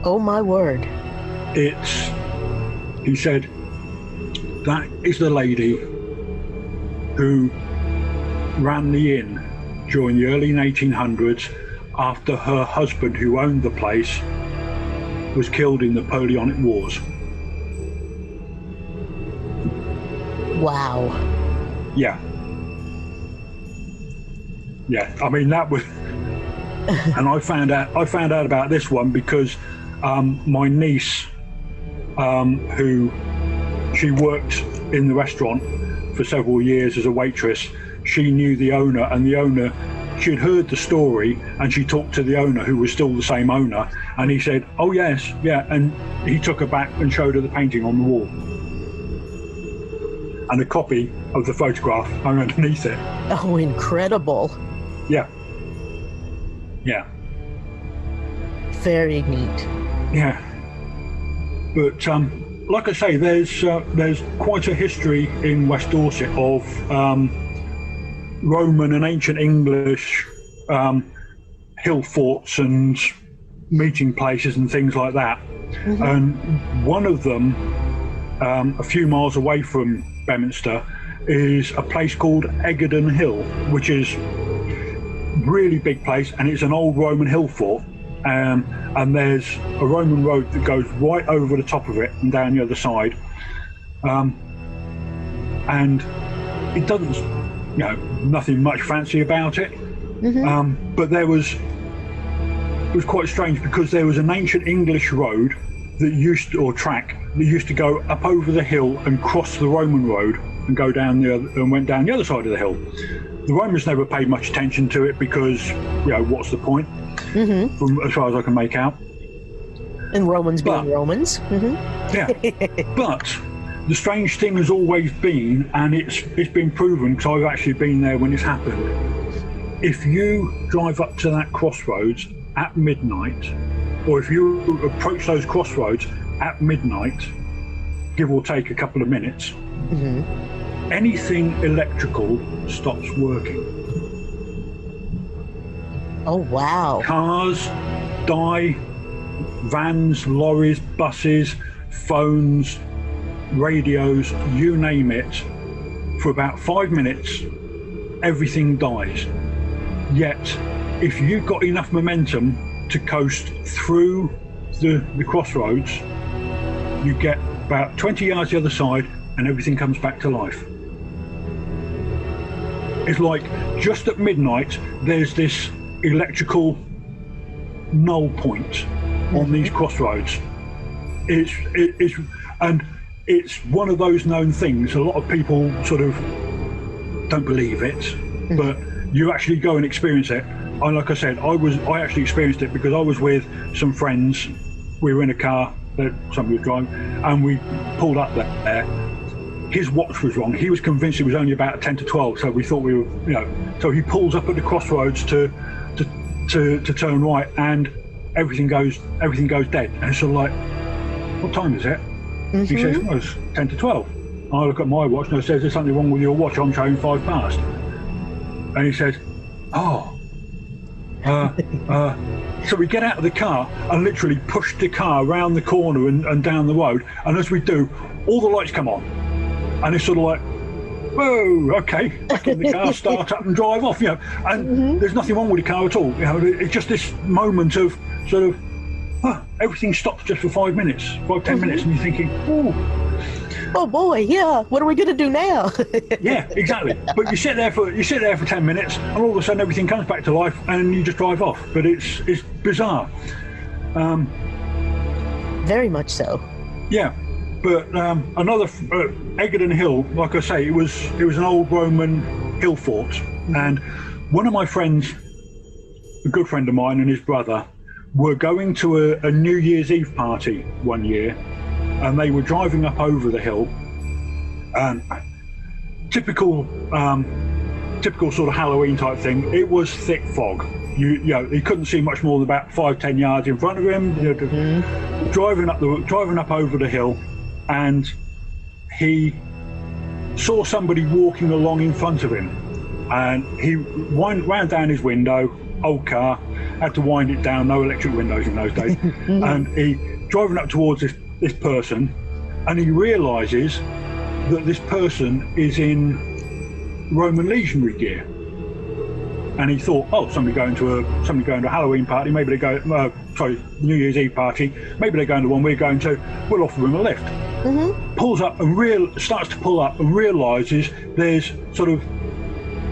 Oh my word. He said, that is the lady who ran the inn during the early 1800s after her husband, who owned the place, was killed in the Napoleonic Wars. Wow. Yeah. I mean, that was, and I found out about this one because my niece, who she worked in the restaurant for several years as a waitress, she knew the owner, and the owner, she'd heard the story, and she talked to the owner, who was still the same owner, and he said, oh yes, yeah, and he took her back and showed her the painting on the wall, and a copy of the photograph hung underneath it. Oh, incredible. Yeah. Very neat. Yeah. But like I say, there's quite a history in West Dorset of Roman and ancient English hill forts and meeting places and things like that. And one of them, a few miles away from Bedminster, is a place called Egerton Hill, which is really big place, and it's an old Roman hill fort. And there's a Roman road that goes right over the top of it and down the other side. And it doesn't, nothing much fancy about it. But it was quite strange, because there was an ancient English road that track that used to go up over the hill and cross the Roman road and go down and went down the other side of the hill. The Romans never paid much attention to it because, what's the point? From as far as I can make out. And Romans being Romans. Yeah. But the strange thing has always been, and it's been proven because I've actually been there when it's happened. If you drive up to that crossroads at midnight, or if you approach those crossroads at midnight, give or take a couple of minutes, anything electrical stops working. Oh, wow. Cars die, vans, lorries, buses, phones, radios, you name it. For about 5 minutes, everything dies. Yet, if you've got enough momentum to coast through the crossroads, you get about 20 yards the other side and everything comes back to life. It's like just at midnight, there's this electrical null point on these crossroads. It's one of those known things. A lot of people sort of don't believe it, but you actually go and experience it. And like I said, I actually experienced it because I was with some friends. We were in a car that somebody was driving, and we pulled up there. His watch was wrong. He was convinced it was only about 10 to 12, so we thought we were, So he pulls up at the crossroads to turn right, and everything goes dead. And it's sort of like, what time is it? He says, well, it's 10 to 12. I look at my watch and I says, there's something wrong with your watch. I'm showing 5 past. And he says, so we get out of the car and literally push the car around the corner and down the road. And as we do, all the lights come on. And it's sort of like, whoa, okay, back in the car, start up and drive off, and there's nothing wrong with the car at all. It's just this moment of sort of, everything stops just for 5 minutes, 5-10 minutes, and you're thinking, oh boy, yeah, what are we going to do now? Yeah, exactly. But you sit there for 10 minutes, and all of a sudden everything comes back to life, and you just drive off. But it's bizarre. Very much so. Yeah. But another Egerton Hill, like I say, it was an old Roman hill fort, and one of my friends, a good friend of mine, and his brother were going to a New Year's Eve party one year, and they were driving up over the hill, and typical sort of Halloween type thing. It was thick fog. He couldn't see much more than about 5-10 yards in front of him. Driving up over the hill. And he saw somebody walking along in front of him, and he wound down his window. Old car, had to wind it down, no electric windows in those days. And he driving up towards this person, and he realizes that this person is in Roman legionary gear. And he thought, somebody going to a Halloween party, maybe they go, New Year's Eve party, maybe they're going to one we're going to, we'll offer him a lift. Pulls up and starts to pull up and realizes there's sort of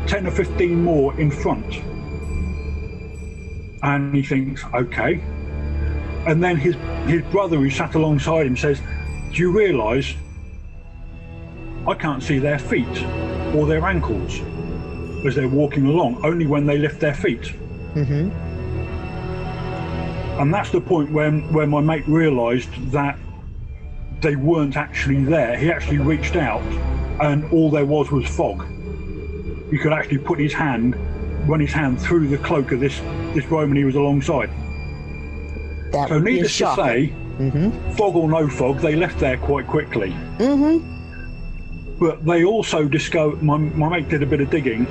10 or 15 more in front. And he thinks, okay. And then his brother, who sat alongside him, says, do you realize I can't see their feet or their ankles as they're walking along, only when they lift their feet. And that's the point where my mate realized that they weren't actually there. He actually reached out, and all there was fog. He could actually run his hand through the cloak of this Roman he was alongside. So needless to say, fog or no fog, they left there quite quickly. But they also discovered, my mate did a bit of digging,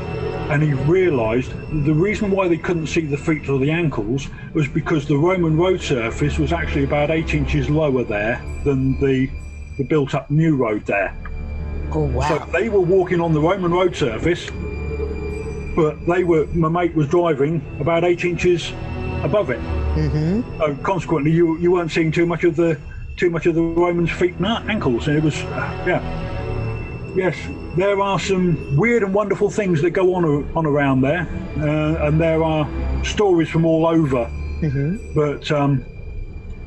and he realised the reason why they couldn't see the feet or the ankles was because the Roman road surface was actually about 8 inches lower there than the built-up new road there. Oh, wow. So they were walking on the Roman road surface, but my mate was driving about 8 inches above it. So consequently, you weren't seeing too much of the Romans' feet and ankles, and it was Yes, there are some weird and wonderful things that go on around there, and there are stories from all over. But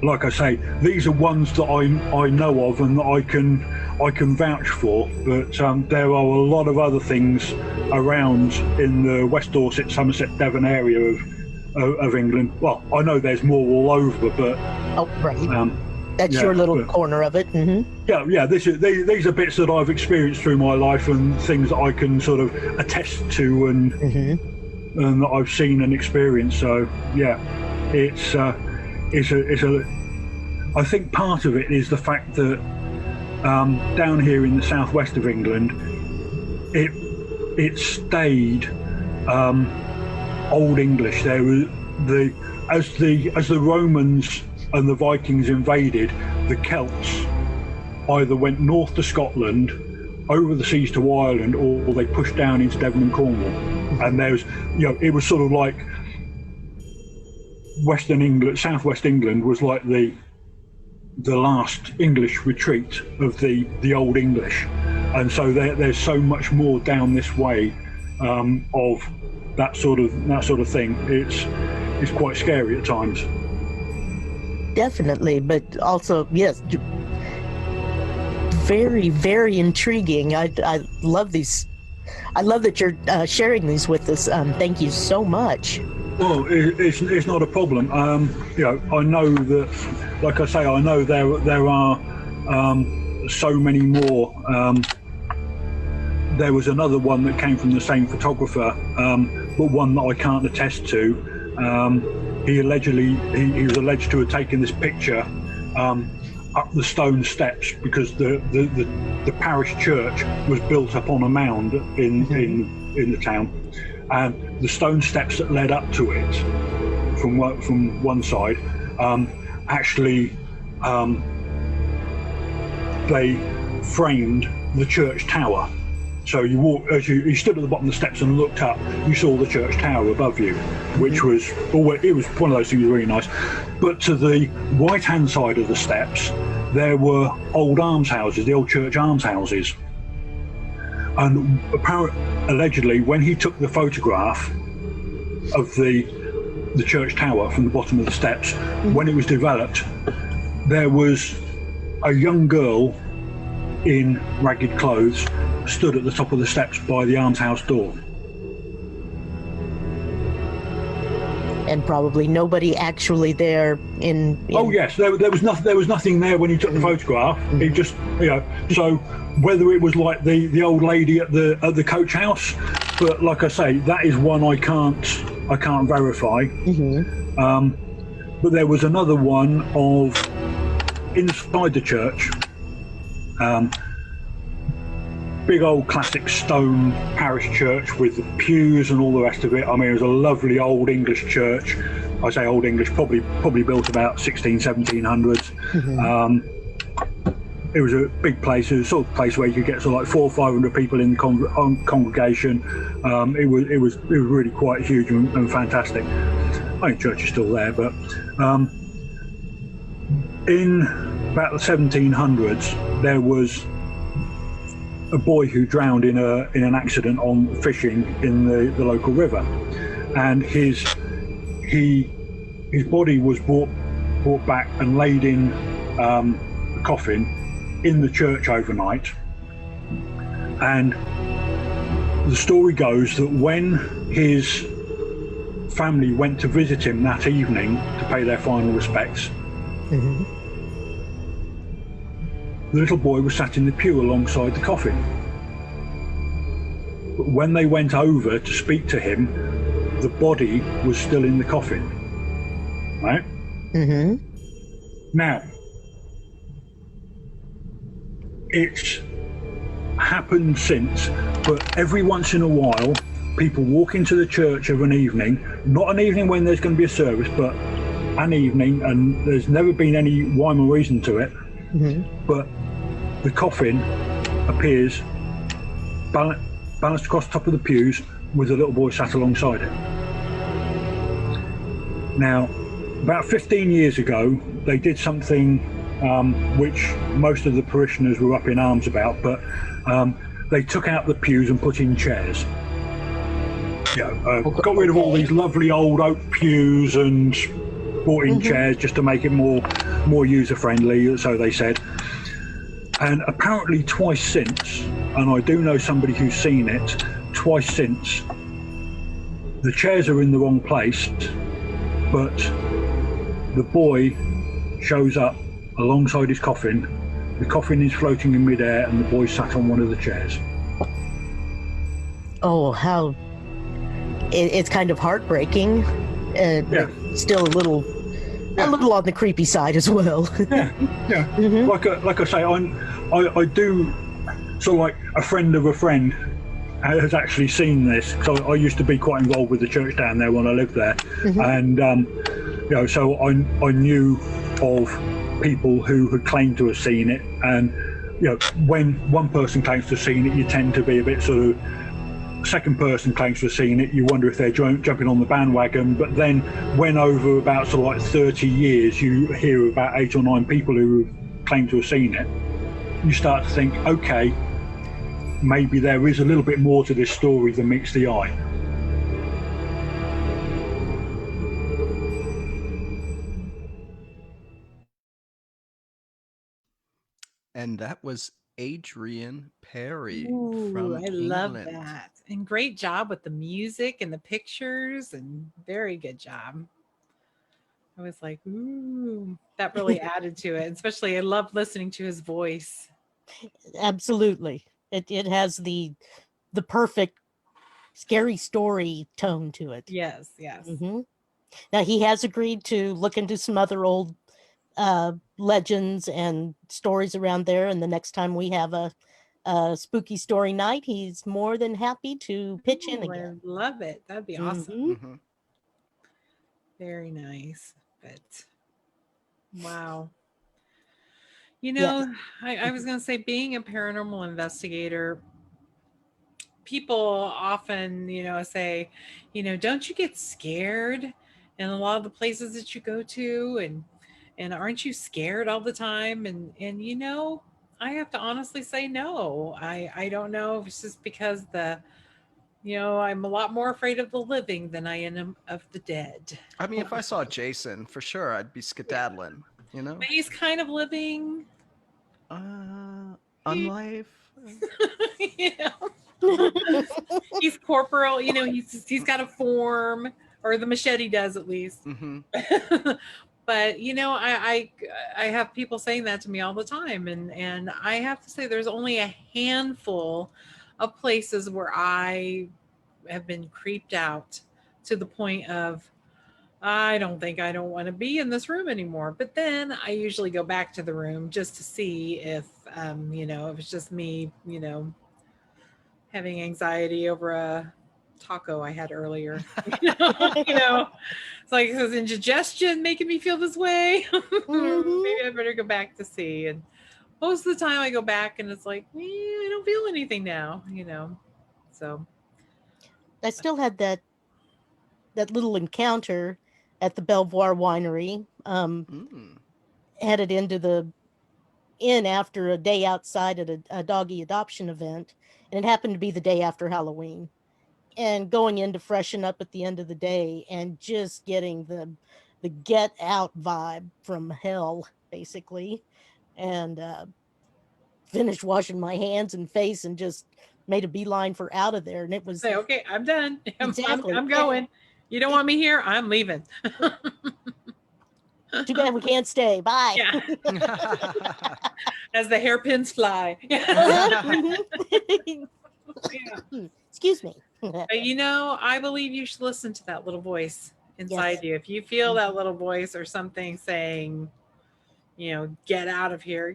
like I say, these are ones that I know of and that I can vouch for. But there are a lot of other things around in the West Dorset, Somerset, Devon area of England. Well, I know there's more all over, but That's Yeah, your little but- corner of it. Yeah. These are bits that I've experienced through my life and things that I can sort of attest to and that I've seen and experienced. So yeah, it's a. I think part of it is the fact that down here in the southwest of England, it stayed Old English. There was as the Romans and the Vikings invaded, the Celts either went north to Scotland, over the seas to Ireland, or they pushed down into Devon and Cornwall. And there's, it was sort of like Western England, southwest England was like the last English retreat of the Old English, and so there's so much more down this way of that sort of thing. It's quite scary at times. Definitely, but also, yes, very, very intriguing. I love these. I love that you're sharing these with us. Thank you so much. Well, it's not a problem. I know that, like I say, I know there are so many more. There was another one that came from the same photographer, but one that I can't attest to. He was alleged to have taken this picture up the stone steps because the parish church was built up on a mound in the town, and the stone steps that led up to it from one side actually they framed the church tower. So you stood at the bottom of the steps and looked up, you saw the church tower above you, which was it was one of those things really nice. But to the right hand side of the steps, there were old almshouses, the old church almshouses. And allegedly, when he took the photograph of the church tower from the bottom of the steps, when it was developed, there was a young girl in ragged clothes stood at the top of the steps by the almshouse door. And probably nobody actually there in Oh yes, there was nothing. There was nothing there when he took the photograph. He just, So whether it was like the old lady at the coach house, but like I say, that is one I can't verify. But there was another one of inside the church. Big old classic stone parish church with the pews and all the rest of it. I mean, it was a lovely old English church. I say old English, probably built about 1700s. It was a big place. It was a sort of place where you could get sort of like 400 or 500 people in the congregation. It was really quite huge and fantastic. I think the church is still there, but in about the 1700s, there was a boy who drowned in an accident on fishing in the local river, and his body was brought back and laid in a coffin in the church overnight. And the story goes that when his family went to visit him that evening to pay their final respects, the little boy was sat in the pew alongside the coffin. But when they went over to speak to him, the body was still in the coffin. Right? Now, it's happened since, but every once in a while, people walk into the church of an evening, not an evening when there's going to be a service, but an evening, and there's never been any rhyme or reason to it, but the coffin appears balanced across the top of the pews with a little boy sat alongside it. Now, about 15 years ago, they did something which most of the parishioners were up in arms about, but they took out the pews and put in chairs. Got rid of all these lovely old oak pews and brought in chairs just to make it more user-friendly, so they said. And apparently twice since, and I do know somebody who's seen it, twice since, the chairs are in the wrong place, but the boy shows up alongside his coffin. The coffin is floating in midair, and the boy sat on one of the chairs. Oh, how it's kind of heartbreaking. Yeah. But still a little on the creepy side as well. Yeah. Mhm. Like I say, I do sort of like a friend of a friend has actually seen this. So I used to be quite involved with the church down there when I lived there, and you know, so I knew of people who had claimed to have seen it, and you know, when one person claims to have seen it, you tend to be a bit sort of. Second person claims to have seen it, you wonder if they're jumping on the bandwagon. But then when over about sort of like 30 years you hear about 8 or 9 people who claim to have seen it, you start to think, okay, maybe there is a little bit more to this story than meets the eye. And that was Adrian Perry Ooh, from I love England. that. And great job with the music and the pictures, and very good job. I was like, ooh, that really added to it. Especially, I love listening to his voice. Absolutely. It has the perfect scary story tone to it. Yes, yes. Hmm. Now he has agreed to look into some other old legends and stories around there, and the next time we have a spooky story night, he's more than happy to pitch in Ooh, I again. love it. That'd be awesome. Mhm. Mhm. Very nice. But wow. You Yes. know, I was going to say, being a paranormal investigator, people often, say, don't you get scared in a lot of the places that you go to, and aren't you scared all the time? And I have to honestly say no. I don't know if it's just because I'm a lot more afraid of the living than I am of the dead. I mean, if I saw Jason, for sure, I'd be skedaddling, you know? But he's kind of living. Unlife? you know he's corporal, he's got a form, or the machete does at least. Mm-hmm. But I have people saying that to me all the time, and I have to say there's only a handful of places where I have been creeped out to the point of I don't want to be in this room anymore. But then I usually go back to the room just to see if if it's just me, having anxiety over a taco I had earlier. It's like, is indigestion making me feel this way? Maybe I better go back to see. And most of the time I go back and it's like, I don't feel anything now, So I still had that little encounter at the Belvoir Winery. Headed into the inn after a day outside at a doggy adoption event, and it happened to be the day after Halloween. And going in to freshen up at the end of the day, and just getting the get out vibe from hell, basically, and finished washing my hands and face, and just made a beeline for out of there. And it was say, okay, I'm done. Exactly. I'm going. You don't want me here? I'm leaving. Too bad we can't stay. Bye. Yeah. As the hairpins fly. Yeah. Excuse me. But I believe you should listen to that little voice inside Yes. you. If you feel that little voice or something saying, get out of here,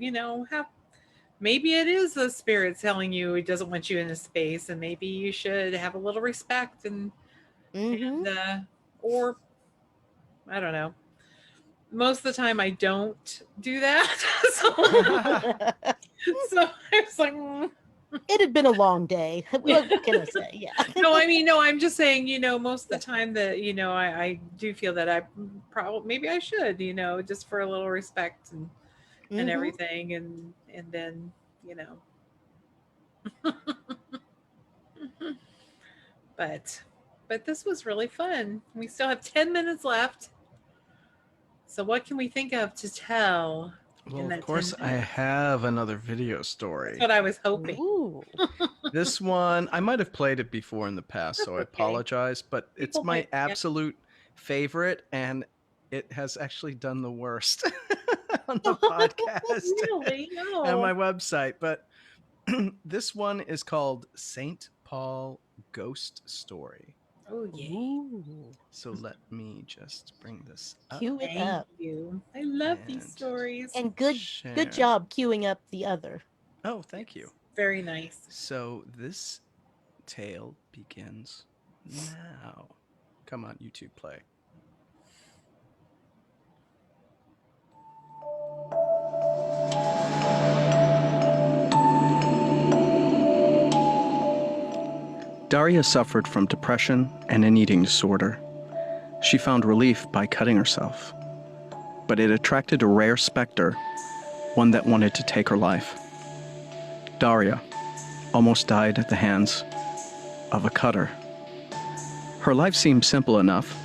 maybe it is the spirit telling you it doesn't want you in a space, and maybe you should have a little respect and or I don't know. Most of the time I don't do that. So I was like, It had been a long day. What can I say? Yeah. No, I'm just saying, most of the time that, I do feel that I probably, maybe I should, just for a little respect and everything. And then, but this was really fun. We still have 10 minutes left. So what can we think of to tell? Well, of course, I have another video story. That's what I was hoping. Ooh. This one, I might have played it before in the past, so I apologize, but it's my absolute favorite, and it has actually done the worst. on the podcast Really? No. and my website. But this one is called St. Paul Ghost Story. Oh, yeah. Ooh, So let me just bring this up. cue it Thank up. you. I love these And- stories. And good Share. job queuing up the other. Oh, thank you. Very nice. So this tale begins now. Come on, YouTube, play. Daria suffered from depression and an eating disorder. She found relief by cutting herself, but it attracted a rare specter, one that wanted to take her life. Daria almost died at the hands of a cutter. Her life seemed simple enough.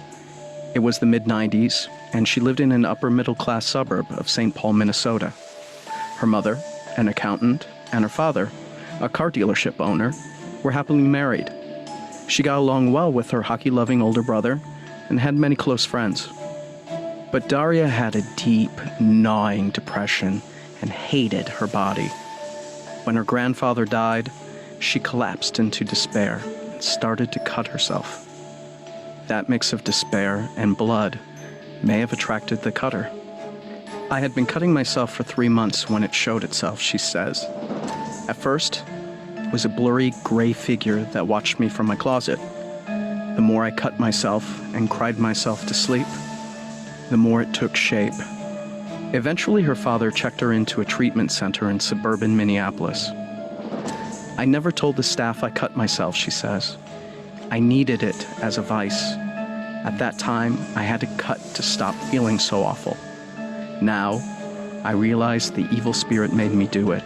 It was the mid-90s, and she lived in an upper-middle-class suburb of St. Paul, Minnesota. Her mother, an accountant, and her father, a car dealership owner, were happily married. She got along well with her hockey-loving older brother and had many close friends. But Daria had a deep, gnawing depression and hated her body. When her grandfather died, she collapsed into despair and started to cut herself. That mix of despair and blood may have attracted the cutter. I had been cutting myself for 3 months when it showed itself, she says. At first, it was a blurry gray figure that watched me from my closet. The more I cut myself and cried myself to sleep, the more it took shape. Eventually, her father checked her into a treatment center in suburban Minneapolis. I never told the staff I cut myself, she says. I needed it as a vice. At that time, I had to cut to stop feeling so awful. Now, I realize the evil spirit made me do it.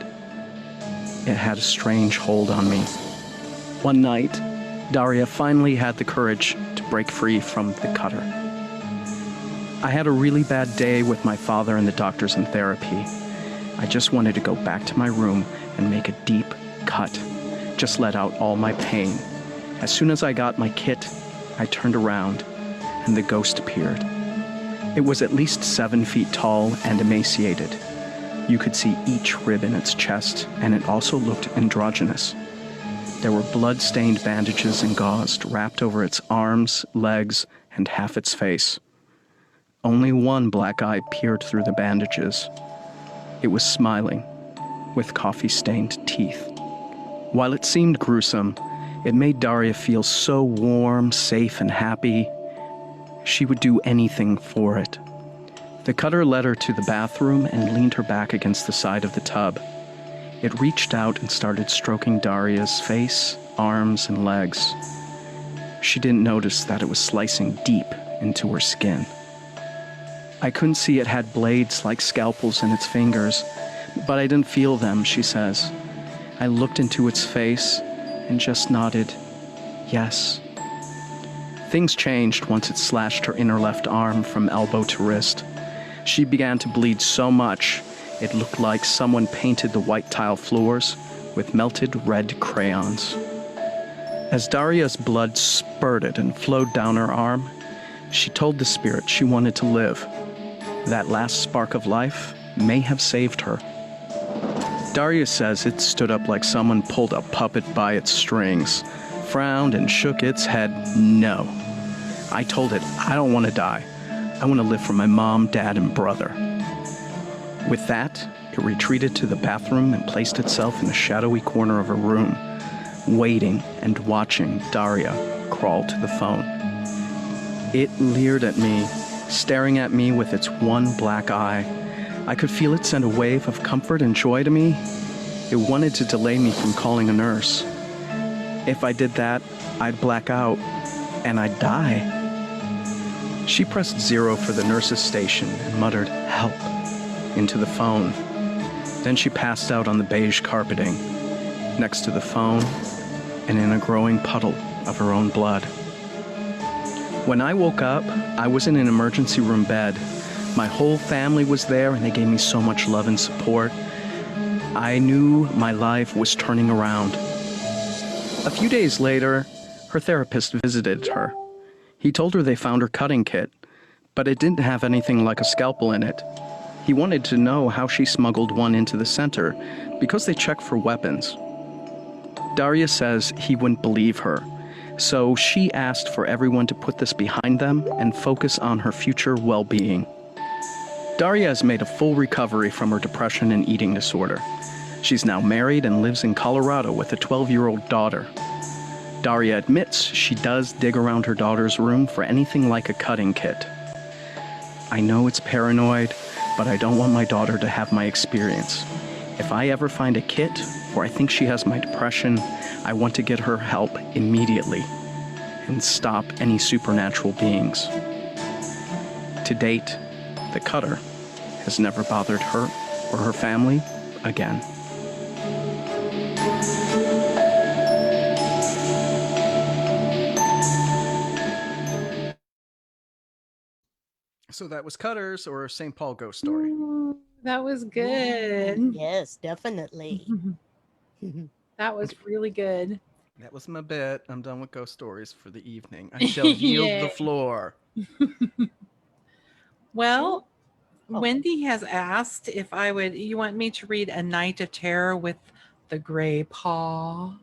It had a strange hold on me. One night, Daria finally had the courage to break free from the cutter. I had a really bad day with my father and the doctors in therapy. I just wanted to go back to my room and make a deep cut, just let out all my pain. As soon as I got my kit, I turned around, and the ghost appeared. It was at least 7 feet tall and emaciated. You could see each rib in its chest, and it also looked androgynous. There were blood-stained bandages and gauze wrapped over its arms, legs, and half its face. Only one black eye peered through the bandages. It was smiling, with coffee-stained teeth. While it seemed gruesome, it made Daria feel so warm, safe, and happy. She would do anything for it. The cutter led her to the bathroom and leaned her back against the side of the tub. It reached out and started stroking Daria's face, arms, and legs. She didn't notice that it was slicing deep into her skin. I couldn't see it had blades like scalpels in its fingers, but I didn't feel them, she says. I looked into its face and just nodded, yes. Things changed once it slashed her inner left arm from elbow to wrist. She began to bleed so much, it looked like someone painted the white tile floors with melted red crayons. As Daria's blood spurted and flowed down her arm, she told the spirit she wanted to live. That last spark of life may have saved her. Daria says it stood up like someone pulled a puppet by its strings, frowned and shook its head no. I told it, I don't want to die. I want to live for my mom, dad, and brother. With that, it retreated to the bathroom and placed itself in a shadowy corner of her room, waiting and watching Daria crawl to the phone. It leered at me, staring at me with its one black eye. I could feel it send a wave of comfort and joy to me. It wanted to delay me from calling a nurse. If I did that, I'd black out, and I'd die. She pressed 0 for the nurse's station and muttered, "Help," into the phone. Then she passed out on the beige carpeting, next to the phone, and in a growing puddle of her own blood. When I woke up, I was in an emergency room bed. My whole family was there, and they gave me so much love and support. I knew my life was turning around. A few days later, her therapist visited her. He told her they found her cutting kit, but it didn't have anything like a scalpel in it. He wanted to know how she smuggled one into the center, because they check for weapons. Daria says he wouldn't believe her, so she asked for everyone to put this behind them and focus on her future well-being. Daria has made a full recovery from her depression and eating disorder. She's now married and lives in Colorado with a 12-year-old daughter. Daria admits she does dig around her daughter's room for anything like a cutting kit. I know it's paranoid, but I don't want my daughter to have my experience. If I ever find a kit, or I think she has my depression, I want to get her help immediately and stop any supernatural beings. To date, the cutter has never bothered her or her family again. So that was Cutters, or St. Paul ghost story. Ooh, that was good. Yes, definitely. That was really good. That was my bit. I'm done with ghost stories for the evening. I shall yield the floor. Well, Oh. Wendy has asked if you want me to read A Night of Terror with the Gray Paw?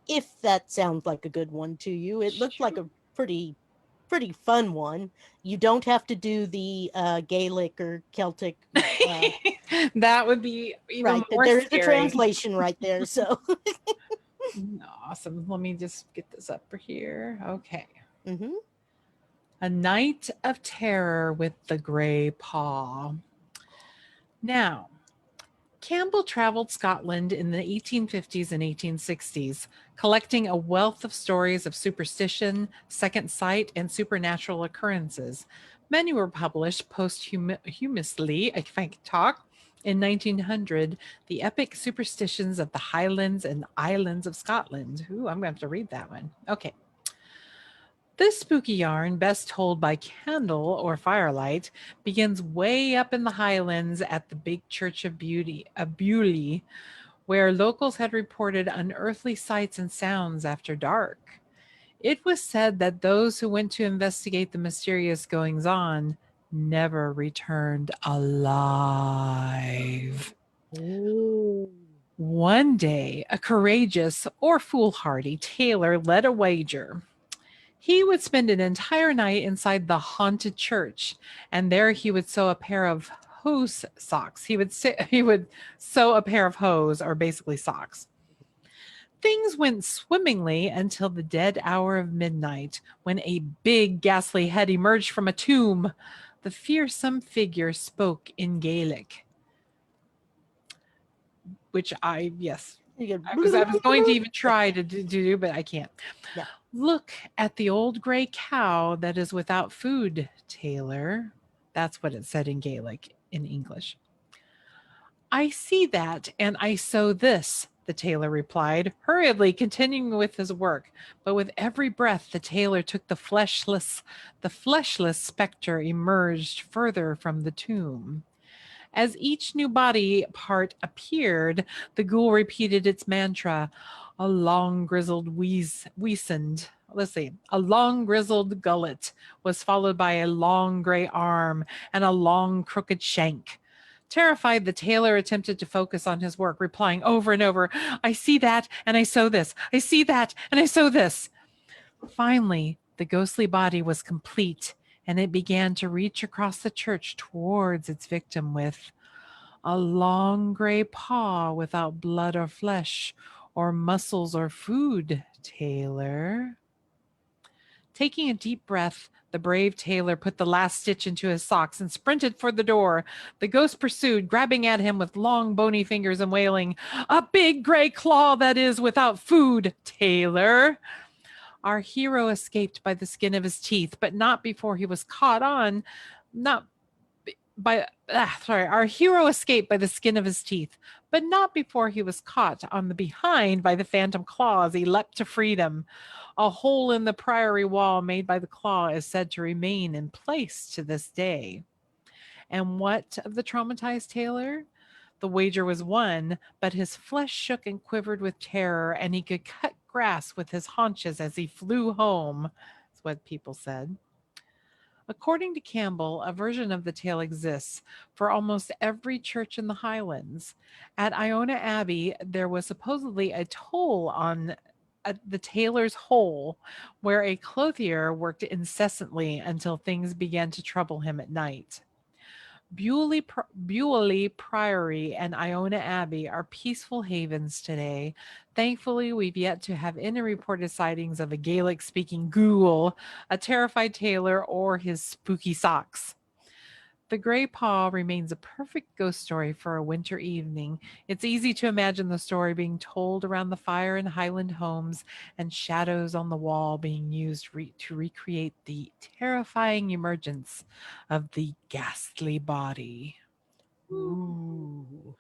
If that sounds like a good one to you. It looked like a pretty fun one. You don't have to do the Gaelic or Celtic. That would be even Right, more there's the scary. translation right there. So Awesome. Let me just get this up for here. Okay. Mhm. A Night of Terror with the Gray Paw. Now, Campbell traveled Scotland in the 1850s and 1860s, collecting a wealth of stories of superstition, second sight, and supernatural occurrences. Many were published posthumously, if I can talk, in 1900, The Epic Superstitions of the Highlands and Islands of Scotland. Ooh, I'm going to have to read that one. Okay. This spooky yarn, best told by candle or firelight, begins way up in the Highlands at the Big Church of Beaulieu, where locals had reported unearthly sights and sounds after dark. It was said that those who went to investigate the mysterious goings-on never returned alive. Ooh. One day, a courageous or foolhardy tailor led a wager. He would spend an entire night inside the haunted church, and there he would sew a pair of hose socks. He would sew a pair of hose, or basically socks. Things went swimmingly until the dead hour of midnight, when a big, ghastly head emerged from a tomb. The fearsome figure spoke in Gaelic, which yes, You I was going to even get- try to do, but I can't. Yeah. Look at the old gray cow that is without food, Taylor. That's what it said in Gaelic, in English. I see that, and I sew this, the tailor replied, hurriedly continuing with his work. But with every breath, the tailor took the fleshless specter emerged further from the tomb. As each new body part appeared, the ghoul repeated its mantra. A long grizzled weasand. Let's see. A long grizzled gullet was followed by a long gray arm and a long crooked shank. Terrified, the tailor attempted to focus on his work, replying over and over, I see that and I sew this. I see that and I sew this. Finally, the ghostly body was complete, and it began to reach across the church towards its victim with a long gray paw without blood or flesh or muscles or food, Taylor. Taking a deep breath, the brave tailor put the last stitch into his socks and sprinted for the door. The ghost pursued, grabbing at him with long bony fingers and wailing, a big gray claw that is without food, Taylor. Our hero escaped by the skin of his teeth, but not before he was caught on, our hero escaped by the skin of his teeth, but not before he was caught on the behind by the phantom claw as he leapt to freedom. A hole in the priory wall made by the claw is said to remain in place to this day. And what of the traumatized tailor? The wager was won, but his flesh shook and quivered with terror, and he could cut grass with his haunches as he flew home. That's what people said. According to Campbell, a version of the tale exists for almost every church in the Highlands. At Iona Abbey, there was supposedly a toll on the tailor's hole where a clothier worked incessantly until things began to trouble him at night. Bewley Priory and Iona Abbey are peaceful havens today. Thankfully, we've yet to have any reported sightings of a Gaelic speaking ghoul, a terrified tailor, or his spooky socks. The Grey Paw remains a perfect ghost story for a winter evening. It's easy to imagine the story being told around the fire in Highland homes and shadows on the wall being used to recreate the terrifying emergence of the ghastly body. Ooh.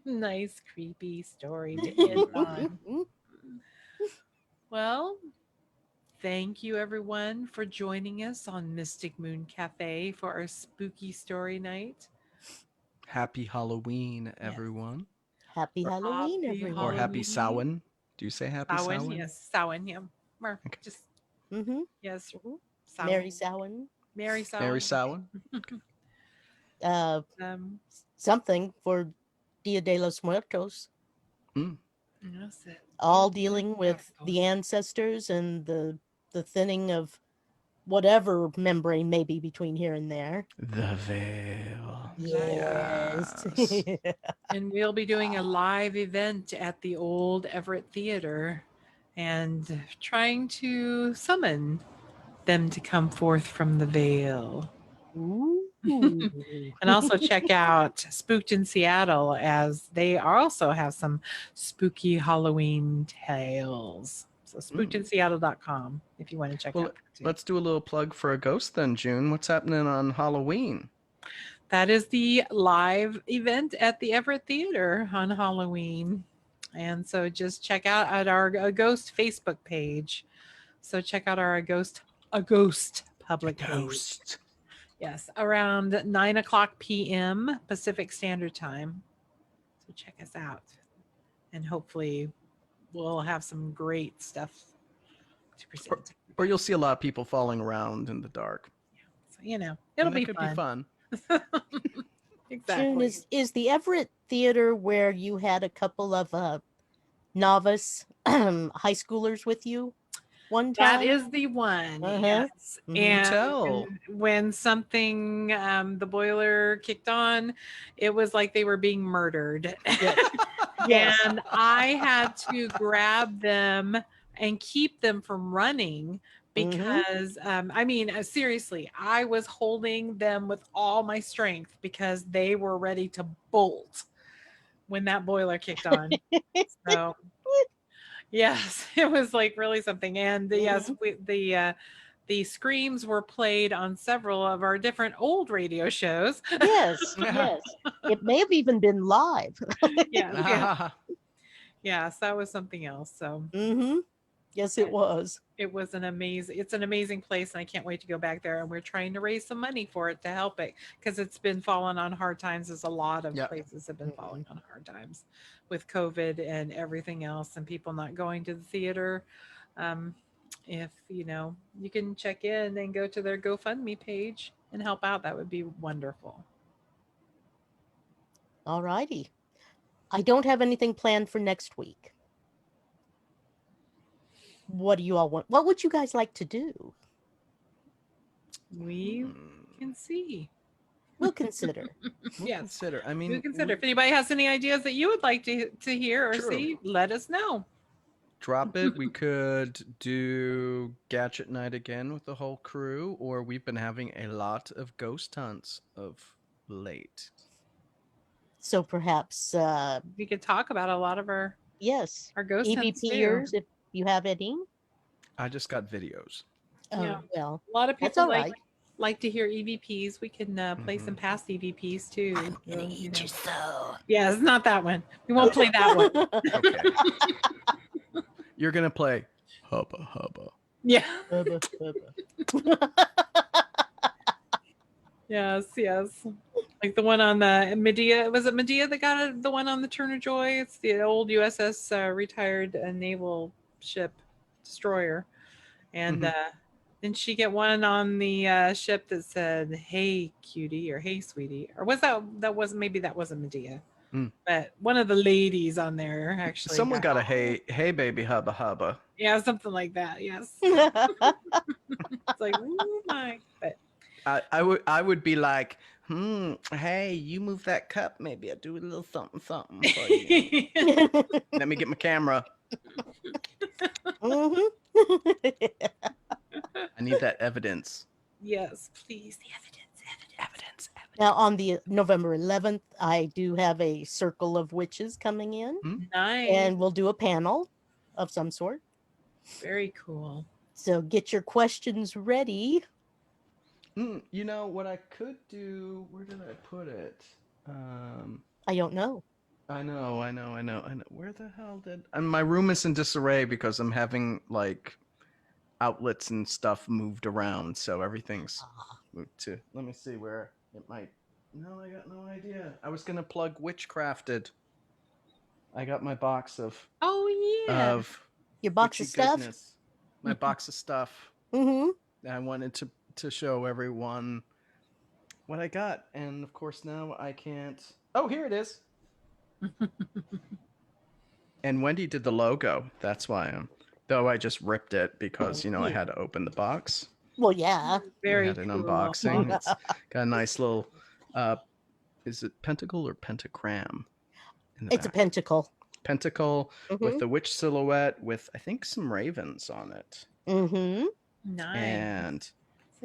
Nice, creepy story to end on. Well, thank you everyone for joining us on Mystic Moon Cafe for our spooky story night. Happy Halloween, everyone. Happy Halloween, Happy everyone. Or happy Halloween. Samhain. Do you say happy Samhain, Samhain? yes, Samhain, yeah. Or Okay. just Mm-hmm. yes, Merry Samhain. Samhain. Merry Samhain. Merry Samhain. Um, Something for Dia de los Muertos. Mm. that's it. All dealing with the ancestors and the thinning of whatever membrane may be between here and there. The veil. Yes. And we'll be doing a live event at the old Everett Theater and trying to summon them to come forth from the veil. Ooh. And also check out Spooked in Seattle, as they also have some spooky Halloween tales. So spookedinseattle.com if you want to check Well, out that too. let's do a little plug for a ghost then, June. What's happening on Halloween? That is the live event at the Everett Theater on Halloween. And so just check out at our Ghost Facebook page. So check out our Ghost public page. Yes, around 9:00 p.m. Pacific Standard Time. So check us out. And hopefully we'll have some great stuff to present. Or you'll see a lot of people falling around in the dark. So, it'll And be that could fun. be fun. Exactly. June, is the Everett Theater where you had a couple of novice high schoolers with you one time? That is the one. Uh-huh. Yes. Mhm. And Tell. when something, the boiler kicked on, it was like they were being murdered. Yes. And I had to grab them and keep them from running because, seriously, I was holding them with all my strength because they were ready to bolt when that boiler kicked on. So yes, it was like really something. And yes, the screams were played on several of our different old radio shows. Yes, yes. It may have even been live. Yes, that was something else. So Mm-hmm. Yes, it was. it's an amazing place, and I can't wait to go back there. And we're trying to raise some money for it to help it because it's been falling on hard times, as a lot of places have been falling on hard times with COVID and everything else, and people not going to the theater. If you can check in and go to their GoFundMe page and help out, that would be wonderful. All righty. I don't have anything planned for next week. What do you all want? What would you guys like to do? We can see. We'll consider. Yes. Consider. I mean, We'll consider. If anybody has any ideas that you would like to hear or see, let us know. Drop it. We could do Gadget Night again with the whole crew, or we've been having a lot of ghost hunts of late. So perhaps we could talk about a lot of our ghost hunts too. EVPers, if you have any. I just got videos. Oh, Yeah. well, A lot of that's people all right. like to hear EVPs. We can play some past EVPs too. I'm gonna eat your soul. Yeah, it's not that one. We won't play that one. Okay. You're gonna play Hubba Hubba. Yeah. Hubba, hubba. Yes. Like the one on the Medea. Was it Medea that got the one on the Turner Joy? It's the old USS retired naval ship destroyer. And Didn't she get one on the ship that said "Hey, cutie" or "Hey, sweetie"? Or was that wasn't maybe that wasn't Medea, but one of the ladies on there actually. Someone got a hey baby hubba hubba. Yeah, something like that. Yes. It's like, oh my. But I would be like, hey, you move that cup, maybe I'll do a little something something for you. Let me get my camera. Mhm. I need that evidence. Yes, please, the evidence. Now, on the November 11th, I do have a circle of witches coming in, Nice. and we'll do a panel of some sort. Very cool. So get your questions ready. You know what I could do? Where did I put it? I don't know. I know. Where the hell did? And my room is in disarray because I'm having like outlets and stuff moved around, so everything's moved to. Let me see where it might. No, I got no idea. I was gonna plug Witchcrafted. I got my box of Your box witchy of stuff. goodness. My box of stuff. I wanted to show everyone what I got, and of course now I can't. Oh, here it is. And Wendy did the logo. That's why though I just ripped it because I had to open the box. Well, yeah. Very had an cool. unboxing. It's got a nice little is it pentacle or pentagram? It's a pentacle. Pentacle with the witch silhouette with I think some ravens on it. Nice.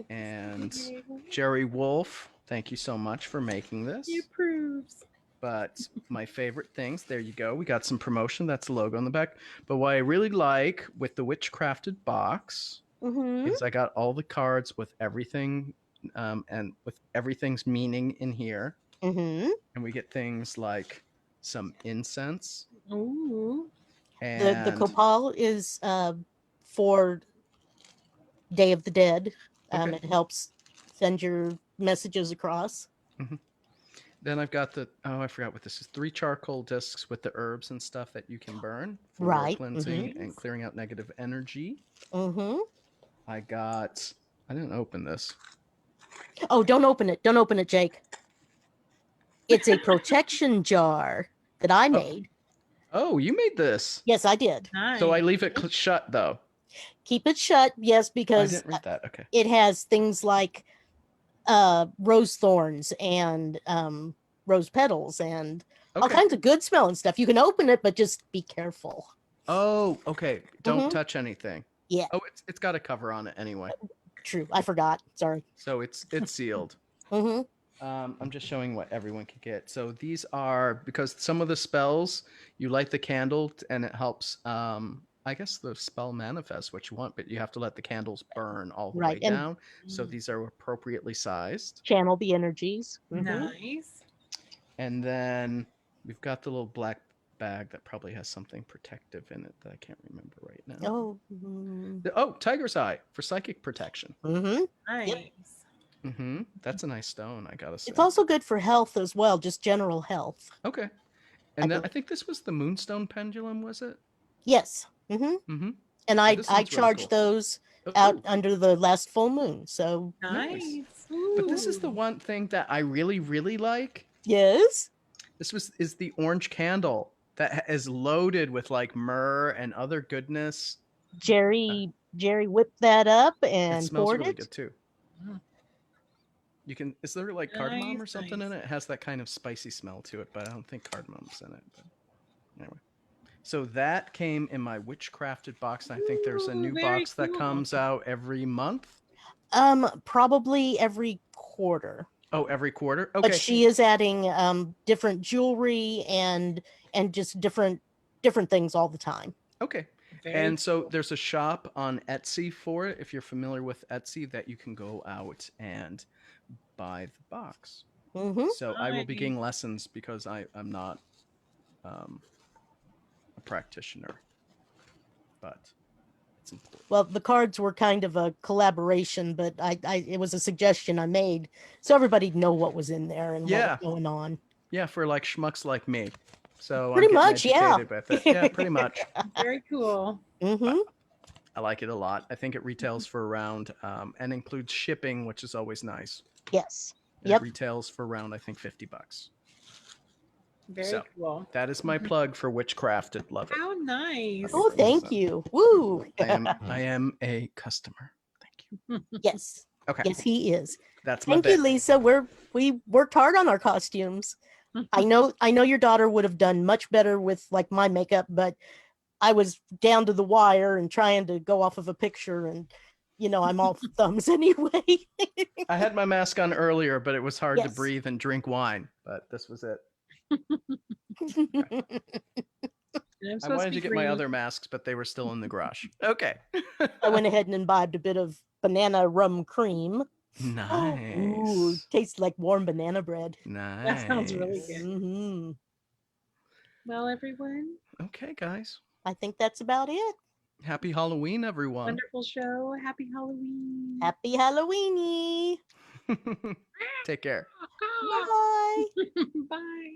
And Jerry Wolf, thank you so much for making this. He approves. But my favorite things, there you go. We got some promotion. That's the logo on the back. But what I really like with the Witchcrafted box is I got all the cards with everything and with everything's meaning in here. And we get things like some incense. Ooh. And the copal is for Day of the Dead. Okay. It helps send your messages across. Then I've got I forgot what this is. 3 charcoal discs with the herbs and stuff that you can burn for cleansing and clearing out negative energy. I didn't open this. Oh, don't open it. Don't open it, Jake. It's a protection jar that I made. Oh, you made this? Yes, I did. Nice. So I leave it shut, though. Keep it shut, yes, because I didn't read that. Okay. it has things like rose thorns and rose petals and all kinds of good smelling stuff. You can open it, but just be careful. Oh, okay. Don't touch anything. Yeah. Oh, it's got a cover on it anyway. True. I forgot. Sorry. So it's sealed. I'm just showing what everyone can get. So these are, because some of the spells, you light the candle and it helps, I guess the spell manifests what you want, but you have to let the candles burn all the way down. So these are appropriately sized. Channel the energies. Nice. And then we've got the little black bag that probably has something protective in it that I can't remember right now. Oh, tiger's eye for psychic protection. Nice. Yep. That's a nice stone, I gotta say. It's also good for health as well, just general health. Okay. And then I think this was the moonstone pendulum, was it? Yes. And I charged those out under the last full moon. So nice. But this is the one thing that I really, really like. Yes. This is the orange candle that is loaded with like myrrh and other goodness. Jerry whipped that up and it smells poured really it. good too. Is there like cardamom or something in it? It has that kind of spicy smell to it, but I don't think cardamom's in it. But anyway. So that came in my Witchcrafted box. And I think there's a new box that comes out every month. Probably every quarter. Oh, every quarter? Okay. But she is adding different jewelry and just different things all the time. Okay. And so there's a shop on Etsy for it, if you're familiar with Etsy, that you can go out and buy the box. So I will be getting lessons because I'm not a practitioner, but it's important. Well, the cards were kind of a collaboration, but it was a suggestion I made so everybody'd know what was in there and what was going on. Yeah, for like schmucks like me. So pretty I'm much, educated with it. Yeah, pretty much. Very cool. I like it a lot. I think it retails for around and includes shipping, which is always nice. Yes. It Yep. retails for around, I think, $50. Very So, cool. that is my plug for Witchcrafted. Love it. How nice. Oh, thank you. Woo. I am a customer. Thank you. Yes. Okay. Yes, he is. That's my Thank you, bit. Lisa. We worked hard on our costumes. I know your daughter would have done much better with like my makeup, but I was down to the wire and trying to go off of a picture, and I'm all thumbs anyway. I had my mask on earlier, but it was hard to Yes. breathe and drink wine. But this was it. I wanted to get my other masks, but they were still in the garage. Okay. I went ahead and imbibed a bit of banana rum cream. Nice. Ooh, tastes like warm banana bread. Nice. That sounds really good. Hmm. Well, everyone, Okay, guys. I think that's about it. Happy Halloween, everyone. wonderful show. Happy Halloween. Happy Halloweeny. Take care. Bye. Bye.